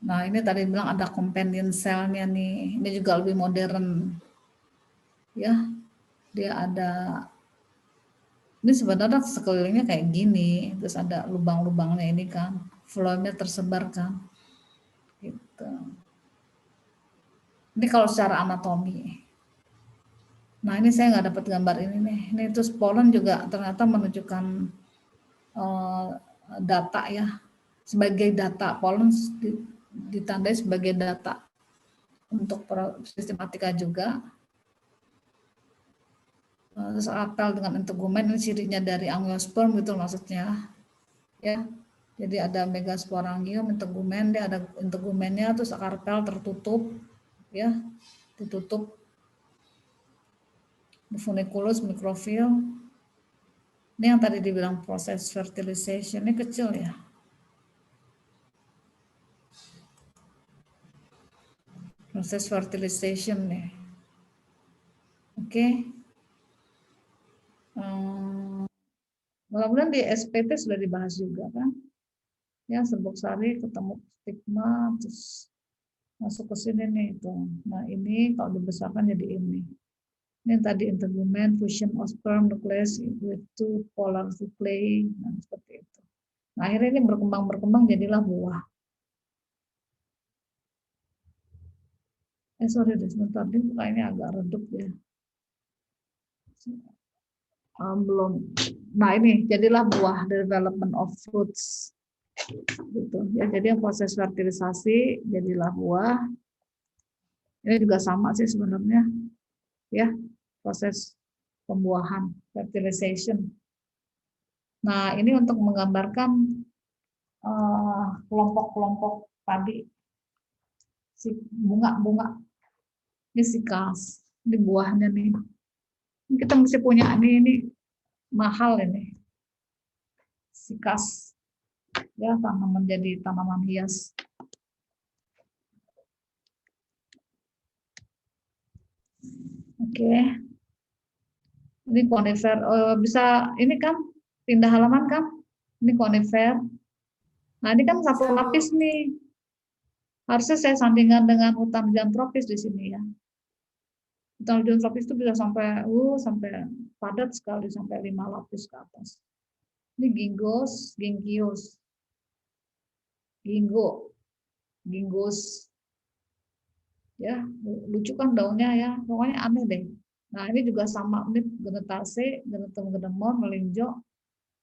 Nah ini tadi bilang ada companion cell-nya nih, ini juga lebih modern ya, dia ada, ini sebenarnya sekelilingnya kayak gini, terus ada lubang-lubangnya ini kan, flownya tersebar kan, gitu. Ini kalau secara anatomi. Nah ini saya nggak dapat gambar ini nih, ini terus pollen juga ternyata menunjukkan data ya, sebagai data, pollen ditandai sebagai data untuk sistematika juga. Terus apel dengan integumen, ini cirinya dari angiosperm gitu maksudnya ya. Jadi ada megasporangium, integumen, dia ada integumennya, terus akarpel tertutup ya, ditutup funiculus, mikrofil. Ini yang tadi dibilang proses fertilization, ini kecil ya. Proses fertilization nih. Oke. Mudah-mudahan di SPT sudah dibahas juga kan. Ya, serbuk sari ketemu stigma, terus masuk ke sini nih itu. Nah ini kalau dibesarkan jadi ini. Ini tadi integumen, fusion of sperm nucleus with two polar nuclei, nah seperti itu. Nah akhirnya ini berkembang jadilah buah. Sorry deh sebentar, ini kayaknya agak redup ya. Belum. Nah ini jadilah buah, development of fruits. Gitu. Ya, jadi yang proses fertilisasi jadilah buah. Ini juga sama sih sebenarnya, ya proses pembuahan, fertilization. Nah ini untuk menggambarkan kelompok-kelompok tadi, si bunga-bunga, ini sikas, ini buahnya nih. Kita mesti punya ini mahal ini, sikas, ya tanaman jadi tanaman hias. Oke, ini conifer, bisa ini kan pindah halaman kan? Ini conifer. Nah ini kan satu lapis nih. Harusnya saya sandingkan dengan hutan hujan tropis di sini ya. Hutan hujan tropis itu bisa sampai padat sekali, sampai 5 lapis ke atas. Ini ginkgos, ginkgos. Ya, lucu kan daunnya ya, pokoknya aneh deh. Nah ini juga sama, ini genetase, genetum, melinjo,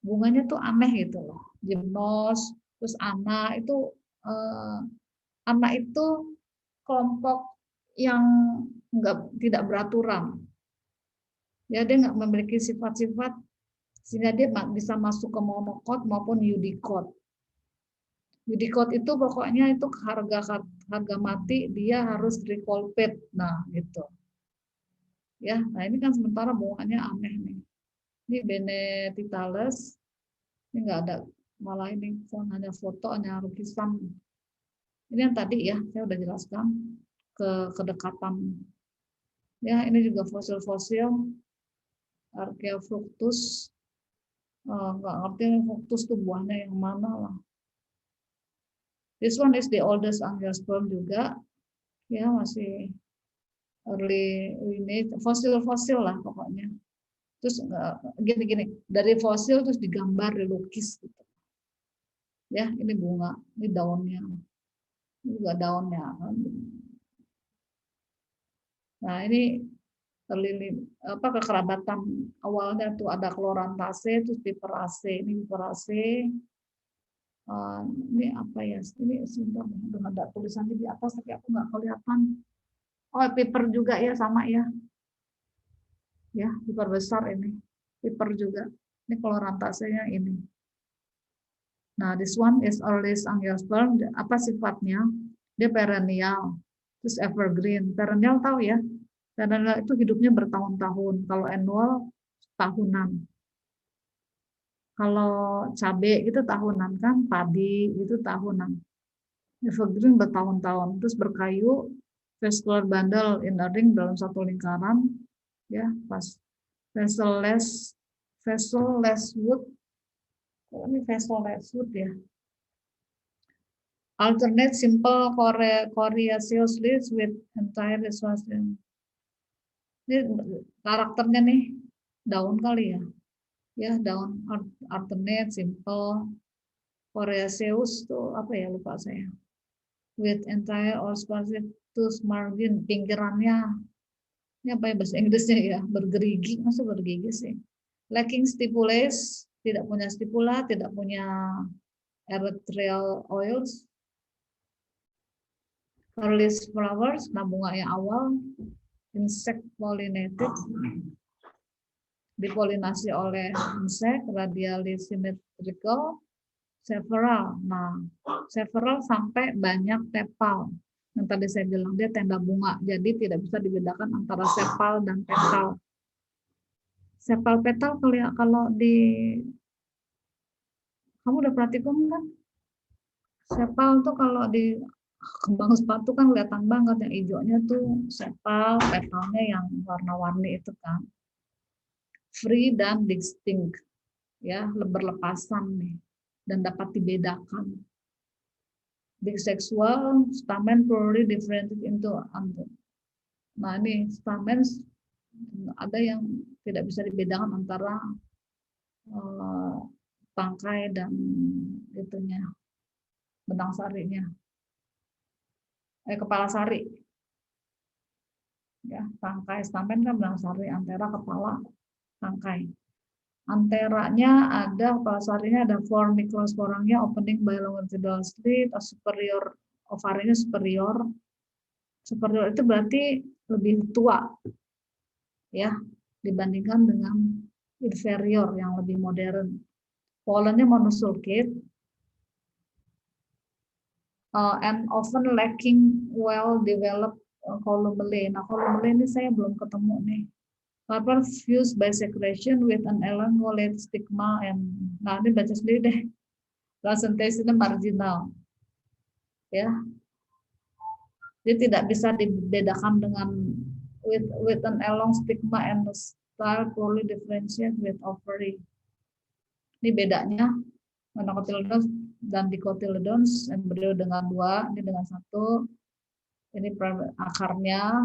bunganya tuh aneh gitu loh. Gymnos, terus ana itu kelompok yang tidak beraturan. Ya, dia nggak memiliki sifat-sifat sehingga dia bisa masuk ke monokot maupun eudikot. Eudikot itu pokoknya itu harga mati dia harus recolpate. Nah, gitu. Ya, nah ini kan sementara bunganya aneh nih. Ini Benetitales. Ini nggak ada, malah ini hanya foto, hanya lukisan. Ini yang tadi ya, saya udah jelaskan kedekatan. Ya, ini juga fosil-fosil Archaeofructus. Nggak ngerti fructus itu buahnya yang mana lah. This one is the oldest angiosperm juga. Ya, masih early ini fosil-fosil lah pokoknya. Terus gini-gini, dari fosil terus digambar, dilukis gitu. Ya, ini bunga, ini daunnya. Ini juga daunnya. Nah, ini kekerabatan awalnya tuh ada Chloranthase, terus Piperacea. Ini Piperacea. Ini apa ya? Ini sebentar, udah ada tulisannya di atas tapi aku nggak kelihatan. Oh, piper juga ya, sama ya. Ya, piper besar ini. Piper juga. Ini Chloranthase-nya ini. Nah, this one is early angiosperm. Apa sifatnya? Dia perennial. Terus evergreen. Perennial tahu ya? Perennial itu hidupnya bertahun-tahun. Kalau annual, tahunan. Kalau cabai itu tahunan kan, padi itu tahunan. Evergreen bertahun-tahun. Terus berkayu, vascular bundle in a ring dalam satu lingkaran. Ya, pas vessel-less wood. Ini vessel-less wood ya. Alternate simple coriaceous leaves with entire restoration. Ini karakternya nih, daun kali ya. Ya, daun alternate simple coriaceous tuh apa ya, lupa saya. With entire or sparse margin, pinggirannya. Ini apa ya bahasa Inggrisnya ya? Bergerigi, masa bergigi sih. Lacking stipules, tidak punya stipula, tidak punya erythral oils. Early flowers, nah bunga yang awal, insect pollinated, dipolinasi oleh insect, radially symmetrical, several. Nah, several sampai banyak tepal. Yang tadi saya bilang dia tenda bunga, jadi tidak bisa dibedakan antara sepal dan petal. Sepal petal kalau di kamu udah praktikum kan? Sepal tuh kalau di kembang sepatu kan kelihatan banget yang hijaunya tuh sepal, petalnya yang warna-warni itu kan. Free dan distinct, ya, berlepasan nih dan dapat dibedakan. Bisexual, stamen plurally differentiated into anther. Nah, ini stamen ada yang tidak bisa dibedakan antara tangkai dan itunya, benang sarinya. Kepala sari. Ya, tangkai stamen kan benang sari, antera kepala, tangkai. Anteranya ada, kepala sarinya ada 4 microsporangnya opening by longitudinal slit, superior, ovarinya superior. Superior itu berarti lebih tua ya dibandingkan dengan inferior yang lebih modern. Pollennya monosulcate and often lacking well developed columella. Nah, columella ini saya belum ketemu nih. Carpel fused by secretion with an elongate stigma and nah ini baca sendiri deh. Placentasisnya marginal. Ya. Dia tidak bisa dibedakan dengan with an elong stigma and style poorly differentiated with ovary. Ini bedanya monocotyledons dan dicotyledons, embrio dengan 2, ini dengan 1. Ini akarnya,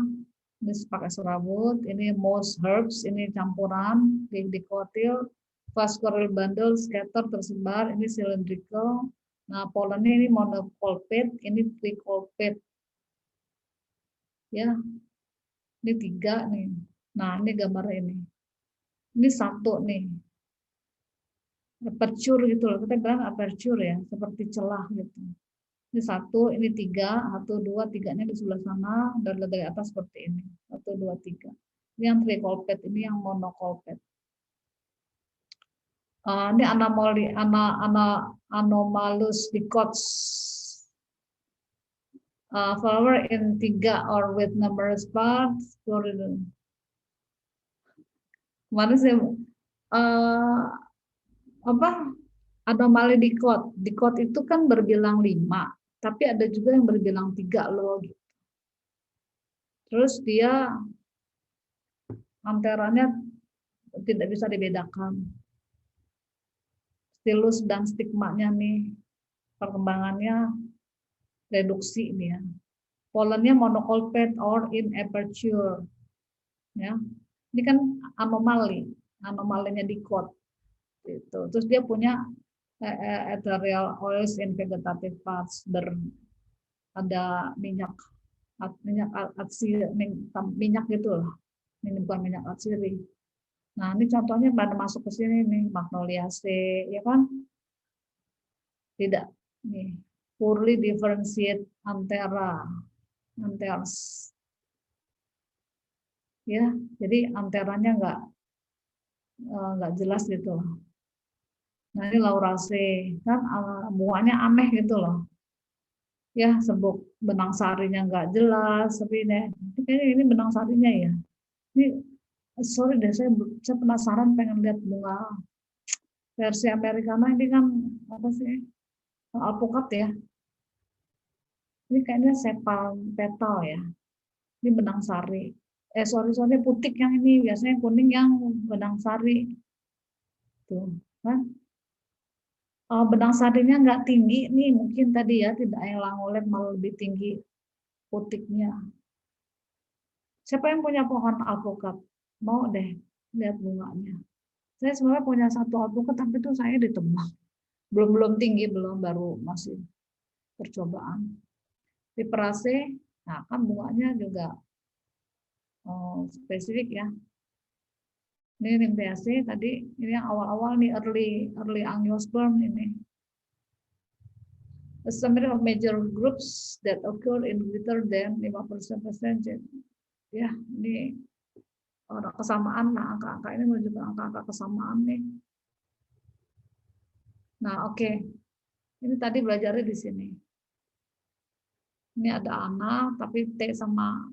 ini pakai serabut, ini moss herbs, ini campuran, dicotyl, vascular bundle, scatter tersebar, ini cylindrical. Nah, pollennya ini monocolpate, ini tricolpate. Ya, ini 3 nih. Nah, ini gambar ini. Ini 1 nih. Aperture gitu loh. Kita bilang aperture ya, seperti celah gitu. Ini 1, ini 3, 1, 2, 3-nya di sebelah sana, dan dari atas seperti ini. 1, 2, 3. Ini yang tricolpate, ini yang monocolpate. Ini anomalous dicots. Flower in 3 or with numerous parts. Kemarin saya anomali dikot. Dikot itu kan berbilang 5, tapi ada juga yang berbilang 3 loh. Gitu. Terus dia anterannya tidak bisa dibedakan. Stilus dan stigmanya nih perkembangannya reduksi ini ya. Pollennya monocolpate or in aperture. Ya, ini kan anomalinya dicot. Gitu. Terus dia punya ethereal oils in vegetative parts, ada minyak minyak gitu lah. Ini bukan minyak atsiri. Nah, ini contohnya pada masuk ke sini nih, Magnoliaceae, ya kan? Tidak. Nih, poorly differentiate anthers. Ya, jadi anteranya nggak jelas gitu. Nah, ini Lauraceae, kan bunganya aneh gitu loh. Ya, sebut benang sarinya nggak jelas, tapi kayaknya ini benang sarinya ya. Ini sorry deh, saya penasaran pengen lihat bunga versi Americana ini kan apa sih? Alpukat ya. Ini kayaknya sepal petal ya. Ini benang sari. Sorry putik yang ini, biasanya kuning yang benang sari. Tuh, kan? Benang sarinya nggak tinggi nih, mungkin tadi ya tidak elang oleh malah lebih tinggi putiknya. Siapa yang punya pohon alpukat? Mau deh lihat bunganya. Saya sebenarnya punya satu alpukat, tapi itu saya ditebang. Belum tinggi, baru masih percobaan. Viperaceae, nah kan bunganya juga spesifik ya. Ini Nymphaeaceae tadi, ini yang awal-awal nih early angiosperm ini. A summary of major groups that occur in greater than 50%. Ya, ini orang kesamaan, nah angka-angka ini menunjukkan angka-angka kesamaan nih. Nah, oke. Ini tadi belajarnya di sini. Ini ada ana, tapi T sama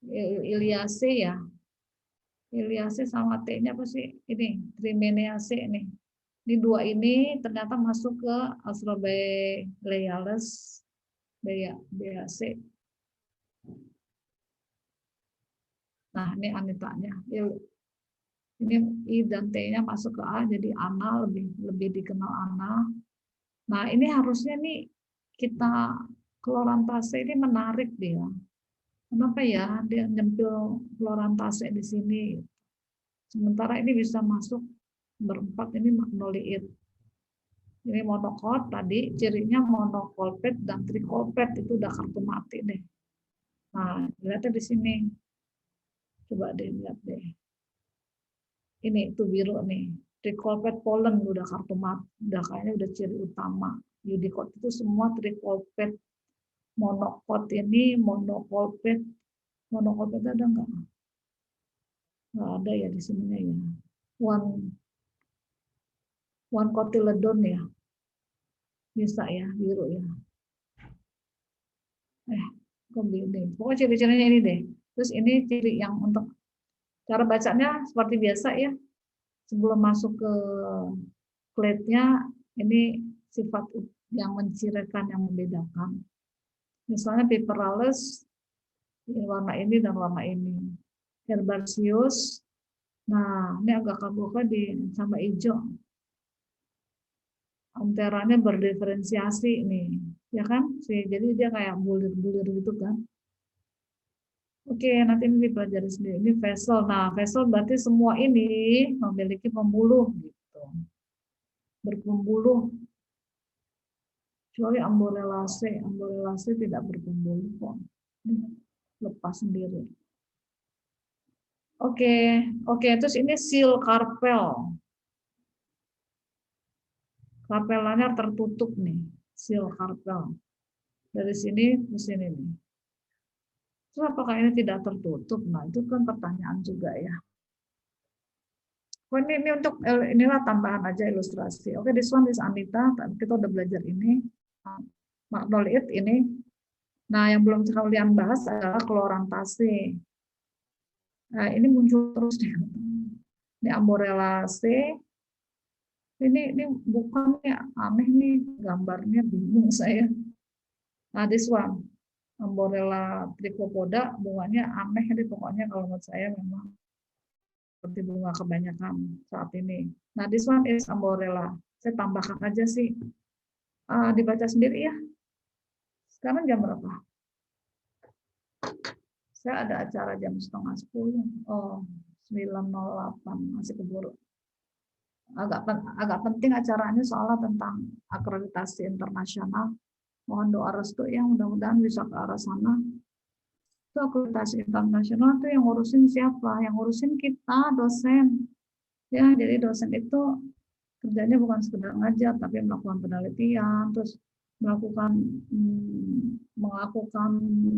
Iliaceae ya. Iliaceae sama T-nya apa sih? Ini Trimenaceae nih. Ini dua ini ternyata masuk ke Austrobaileales Beaceae. Nah, ini anitanya. Ini I dan T-nya masuk ke A, jadi ana lebih dikenal ana. Nah, ini harusnya nih kita Chloranthaceae ini menarik dia. Kenapa ya dia nyempil Chloranthaceae di sini? Sementara ini bisa masuk berempat ini Magnoliid. Ini monokot tadi cirinya monocolpate dan tricolpate itu udah kartu mati deh. Nah, lihatnya di sini. Coba deh lihat deh. Ini tuh biru nih. Tricolpate pollen udah kartu mati, udah kayaknya udah ciri utama. Udicot itu semua tricolpate. Monokot ini monocolpate ada nggak? Nggak ada ya di sininya ya. One cotyledon ya. Bisa ya, biru ya. Kok ini? Pokoknya ciri-cirinya ini deh. Terus ini ciri yang untuk cara bacanya seperti biasa ya. Sebelum masuk ke clade-nya, ini sifat yang mencirikan, yang membedakan. Misalnya Piperales, warna ini dan warna ini. Herbaceous, nah ini agak kabuknya sama hijau. Anteranya berdiferensiasi nih, ya kan? Jadi dia kayak bulir-bulir gitu kan. Oke, nanti ini dipelajari sendiri. Ini vessel. Nah, vessel berarti semua ini memiliki pembuluh gitu. Berpembuluh. Kecuali Amborelaceae tidak berpembuluh kok. Lepas sendiri. Oke. Terus ini seal carpel. Carpelanya tertutup nih, seal carpel. Dari sini ke sini nih. Terus apakah ini tidak tertutup? Nah, itu kan pertanyaan juga ya. Oh, ini untuk inilah tambahan aja ilustrasi. Oke, this one is Anita. Kita udah belajar ini. Magnoliid ini. Nah, yang belum kalian bahas adalah Chloranthaceae. Nah, ini muncul terus nih. Ini Amborelaceae. Ini bukannya aneh nih gambarnya, bingung saya. Nah, this one Amborella trichopoda, bunganya aneh nih pokoknya kalau menurut saya memang seperti bunga kebanyakan saat ini. Nah, this one is Amborella. Saya tambahkan aja sih. Dibaca sendiri ya. Sekarang jam berapa? Saya ada acara jam 9:30. Oh, 9:08 masih keburu. Agak penting acaranya soalnya tentang akreditasi internasional. Mohon doa restu ya, mudah-mudahan bisa ke arah sana. Itu akreditasi internasional tuh yang ngurusin siapa? Yang ngurusin kita, dosen. Ya, jadi dosen itu kerjanya bukan sekedar ngajar, tapi melakukan penelitian, terus melakukan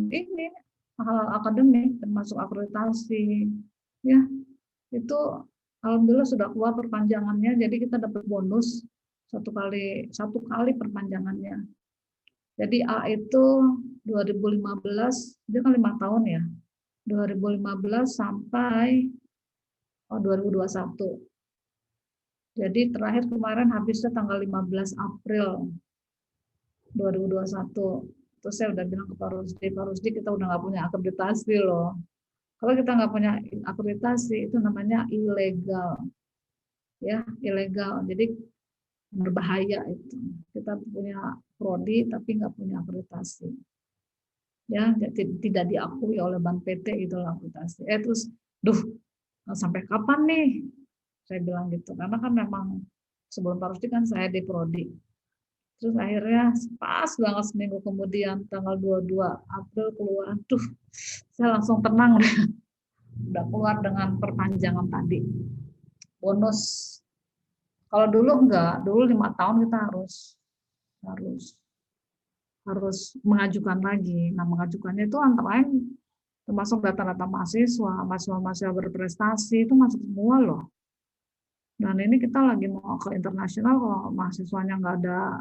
ini hal akademik termasuk akreditasi. Ya, itu alhamdulillah sudah keluar perpanjangannya, jadi kita dapat bonus satu kali perpanjangannya. Jadi A itu 2015, dia kan 5 tahun ya, 2015 sampai 2021. Jadi terakhir kemarin habisnya tanggal 15 April 2021. Terus saya udah bilang ke Pak Rusdi kita udah nggak punya akreditasi loh. Kalau kita nggak punya akreditasi itu namanya ilegal, ya ilegal. Jadi berbahaya itu. Kita punya prodi tapi nggak punya akreditasi, ya tidak diakui oleh Bank PT itu akreditasi. Terus, sampai kapan nih? Saya bilang gitu, karena kan memang sebelum Pak Rusdi kan saya di prodi. Terus akhirnya pas banget seminggu kemudian tanggal 22 April keluar, saya langsung tenang deh. Udah keluar dengan perpanjangan tadi. Bonus. Kalau dulu enggak, dulu 5 tahun kita harus mengajukan lagi. Nah, mengajukannya itu antara lain termasuk data-data mahasiswa berprestasi itu masuk semua loh. Dan ini kita lagi mau ke internasional, kalau mahasiswanya nggak ada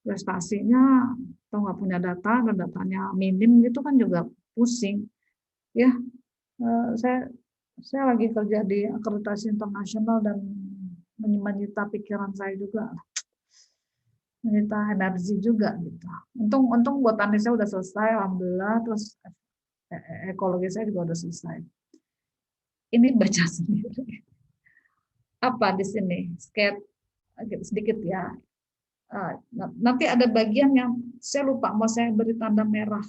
prestasinya atau nggak punya data dan datanya minim gitu kan juga pusing. Ya, saya lagi kerja di akreditasi internasional dan menyita pikiran saya juga, menyita energi juga gitu. Untung botanis saya udah selesai, alhamdulillah. Terus ekologi saya juga udah selesai. Ini baca sendiri. Apa di sini? Skate sedikit ya. Nanti ada bagian yang saya lupa mau saya beri tanda merah,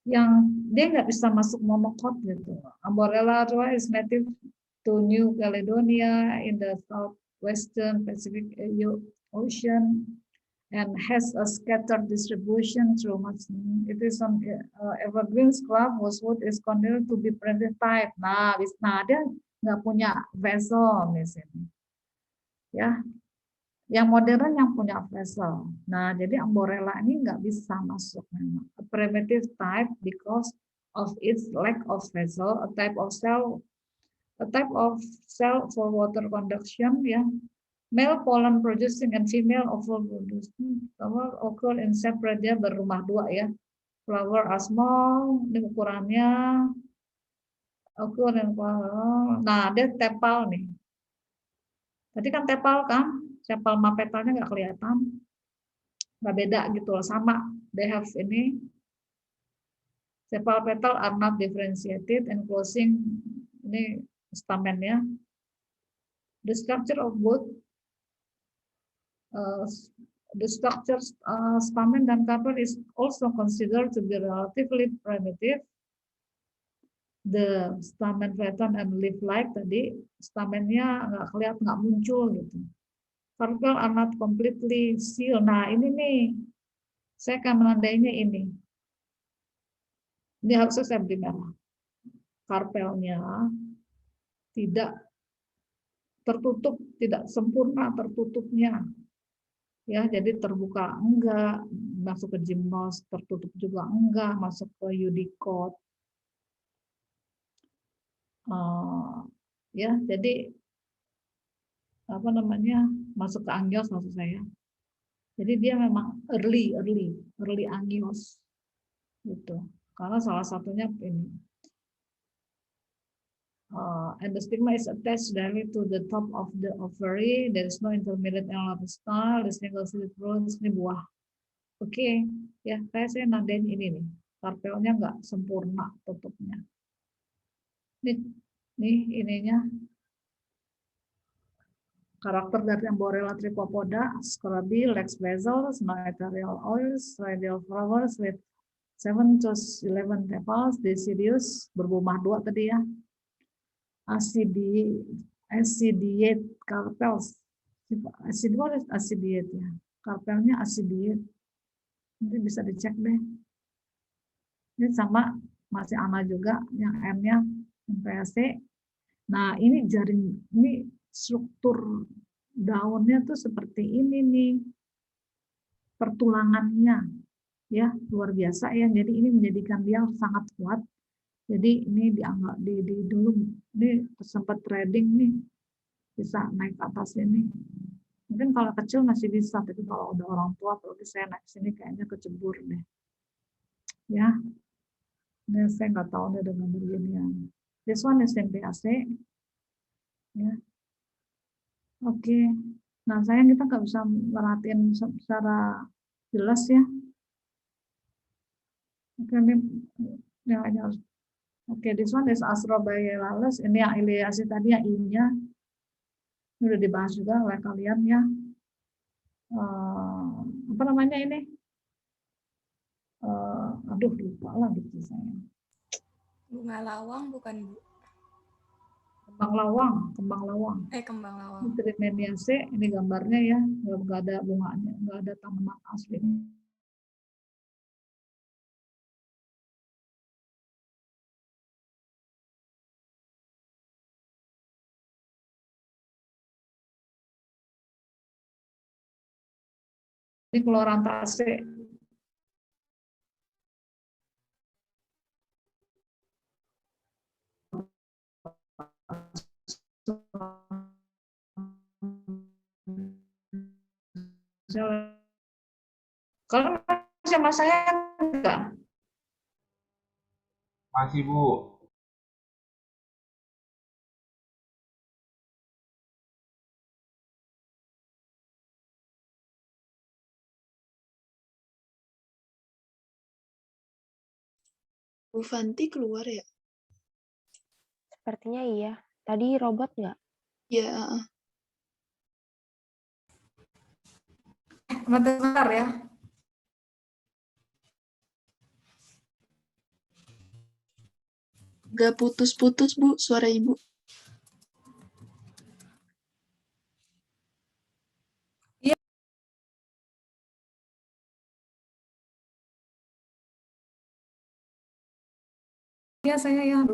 yang dia nggak bisa masuk monocot gitu. Amborella is native to New Caledonia in the southwestern Pacific Ocean and has a scattered distribution through much. It is an evergreen scrub whose wood is considered to be primitive type. Nah, dia nggak punya vessel di sini. Ya, yang modern yang punya vessel. Nah, jadi Amborella ini nggak bisa masuk memang. A primitive type because of its lack of vessel, a type of cell for water conduction, ya. Male pollen producing and female ovule producing occur in separate, dia berumah dua ya. Flower are small, ini ukurannya nah dia tepal nih. Tadi kan tepal kan, sepal mapetalnya nggak kelihatan, nggak beda gitu loh, sama. They have ini sepal petal are not differentiated and closing, ini stamennya. The structure of both stamen dan carpel is also considered to be relatively primitive. The stamen flattened and leaf-like tadi, stamennya nggak kelihatan, nggak muncul gitu. Carpel are not completely sealed. Nah ini nih, saya akan menandainya ini. Ini harusnya saya beri merah. Karpelnya tidak tertutup, tidak sempurna tertutupnya. Ya, jadi terbuka enggak, masuk ke gymnos tertutup juga enggak, masuk ke Unicode. Ya, jadi apa namanya? Masuk ke angios maksud saya. Jadi dia memang early angios. Gitu. Karena salah satunya ini. And the stigma is attached directly to the top of the ovary. There is no intermediate anal style. The single seed fruits, ini buah. Oke, ya saya nandain ini nih. Karpelnya nggak sempurna tutupnya. Nih ininya. Karakter dari Amborella trichopoda, scrubby, lax vessels, no ethereal oils, radial flowers with 7 to 11 levels, deciduous berbumah 2 tadi ya. Acidiate carpels. Acidiate ya. Carpelnya acidiate. Nanti bisa dicek deh. Ini sama masih ama juga yang M-nya MPAC. Nah, ini jaring, ini struktur daunnya tuh seperti ini nih. Pertulangannya ya luar biasa ya. Jadi ini menjadikan dia sangat kuat. Jadi ini dianggap di dulu ini sempat trading nih bisa naik ke atas ini. Mungkin kalau kecil masih bisa, tapi kalau udah orang tua, kalau saya naik sini kayaknya kecebur deh. Ya, ini saya nggak tahu nih dengan beginian. This one is MPAC. Ya, oke. Nah, sayang kita nggak bisa merhatiin secara jelas ya. Oke, ini harus. Oke, this one is Astrobilaeus. Ini yang iliasi tadi yang I-nya. Ini udah dibahas juga oleh kalian ya. Apa namanya ini? Aduh, lupa lah gitu saya. Bunga lawang bukan, Bu? Kembang lawang. Kembang lawang. Ini Trimeniaceae, ini gambarnya ya, nggak ada bunganya, nggak ada tanaman asli. Ini Chloranthraceae. Kalau sama saya enggak? Masih, Bu. Bu Fanti keluar ya? Sepertinya iya. Tadi robot nggak? Ya. Bentar ya. Gak putus-putus, Bu, suara Ibu. Ya saya ya,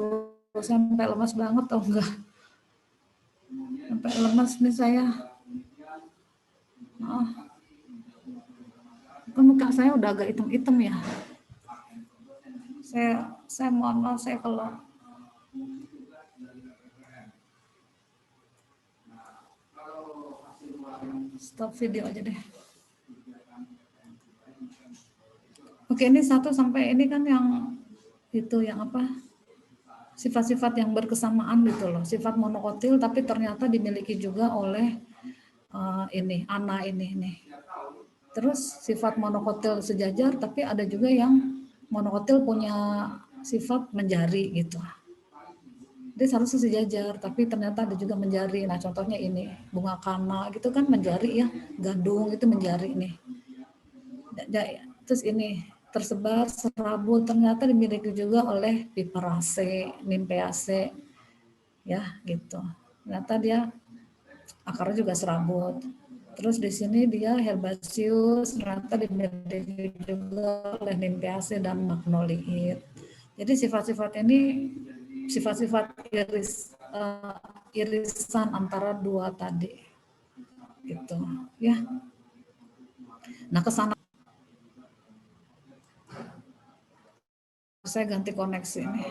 sampai lemas banget atau enggak? Sampai lemas nih saya. Muka saya udah agak hitam-hitam ya. Saya mohon maaf, saya kalau stop video aja deh. Oke, ini 1 sampai ini kan yang itu yang apa? Sifat-sifat yang berkesamaan gitu loh. Sifat monokotil tapi ternyata dimiliki juga oleh ini ana ini nih. Terus sifat monokotil sejajar tapi ada juga yang monokotil punya sifat menjari gitu. Dia seharusnya sejajar, tapi ternyata ada juga menjari. Nah, contohnya ini, bunga kana gitu kan menjari ya, gadung itu menjari nih. Terus ini, tersebar serabut, ternyata dimiliki juga oleh Piperaceae, Nymphaeaceae, ya gitu. Ternyata dia akarnya juga serabut. Terus di sini dia herbaceous, ternyata dimiliki juga oleh Nymphaeaceae dan Magnoliid. Jadi sifat-sifat ini sifat-sifat irisan antara dua tadi gitu ya. Nah, kesana saya ganti koneksi ini.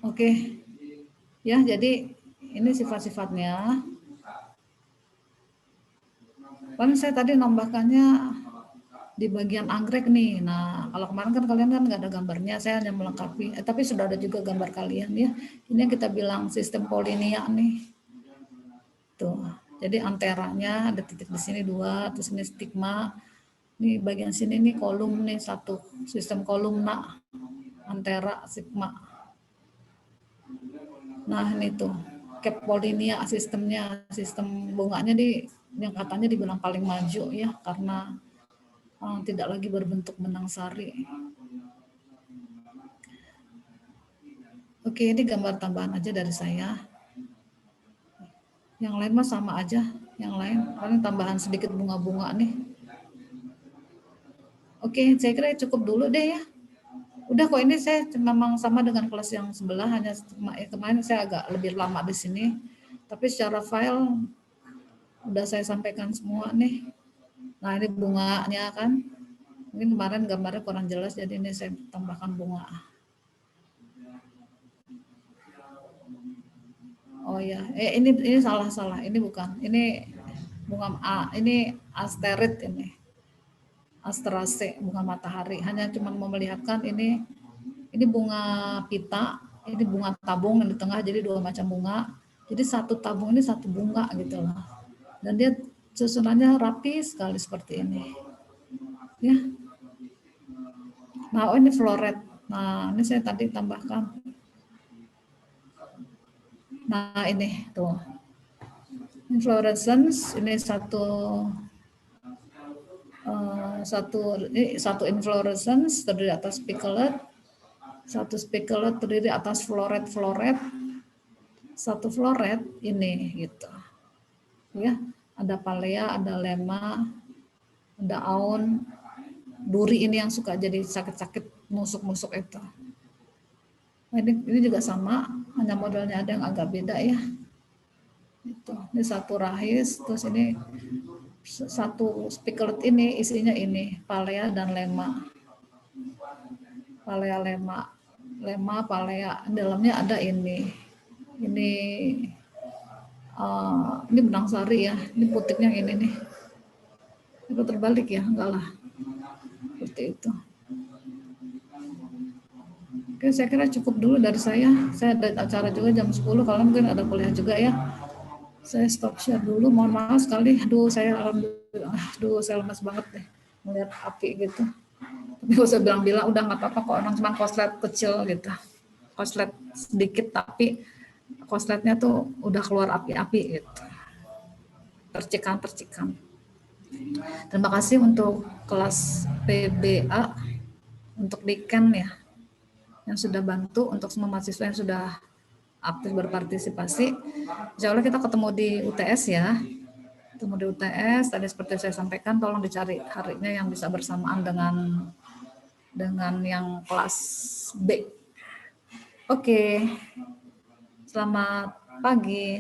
Oke, ya jadi ini sifat-sifatnya. Paling saya tadi nambahkannya di bagian anggrek nih. Nah, kalau kemarin kan kalian kan nggak ada gambarnya, saya hanya melengkapi. Tapi sudah ada juga gambar kalian ya. Ini yang kita bilang sistem polinia nih. Tuh. Jadi anteranya ada titik di sini 2, terus ini stigma. Ini bagian sini nih kolom nih 1, sistem kolumna, antera, stigma. Nah ini tuh cap polinia sistemnya, sistem bunganya yang katanya dibilang paling maju ya karena tidak lagi berbentuk benang sari. Oke, ini gambar tambahan aja dari saya. Yang lain mah sama aja, yang lain paling tambahan sedikit bunga-bunga nih. Oke, saya kira cukup dulu deh ya. Udah kok, ini saya memang sama dengan kelas yang sebelah, hanya kemarin saya agak lebih lama di sini. Tapi secara file udah saya sampaikan semua nih. Nah ini bunganya kan. Mungkin kemarin gambarnya kurang jelas, jadi ini saya tambahkan bunga. Oh ya, ini salah. Ini bukan. Ini bunga ini asteroid ini. Asterase, bunga matahari. Hanya cuma mau melihatkan ini bunga pita, ini bunga tabung yang di tengah, jadi 2 macam bunga. Jadi satu tabung ini 1 bunga gitu loh. Dan dia susunannya rapi sekali seperti ini. Ya. Nah, ini floret. Nah, ini saya tadi tambahkan. Nah, ini tuh. Inflorescence, ini satu inflorescence terdiri atas spikelet, satu spikelet terdiri atas floret, satu floret ini gitu ya, ada palea, ada lema, ada aun, duri ini yang suka jadi sakit-sakit nusuk-nusuk itu. Nah, ini juga sama, hanya modelnya ada yang agak beda ya. Ini satu rahis, terus ini satu spikelet ini isinya ini palea dan lema. Palea lema palea, dalamnya ada ini benang sari ya, ini putiknya yang ini nih. Itu terbalik ya, enggak lah, seperti itu. Oke, saya kira cukup dulu dari saya ada acara juga jam 10, kalian mungkin ada kuliah juga ya. Saya stop share dulu, mohon maaf sekali. Saya lemas banget deh melihat api gitu. Tapi gak usah bilang-bilang, udah nggak apa-apa kok, orang cuma koslet kecil gitu. Koslet sedikit tapi kosletnya tuh udah keluar api-api gitu. Percikan. Terima kasih untuk kelas PBA, untuk Diken ya, yang sudah bantu, untuk semua mahasiswa yang sudah aktif berpartisipasi. Insya Allah kita ketemu di UTS ya. Ketemu di UTS, tadi seperti saya sampaikan, tolong dicari harinya yang bisa bersamaan dengan yang kelas B. Oke, selamat pagi.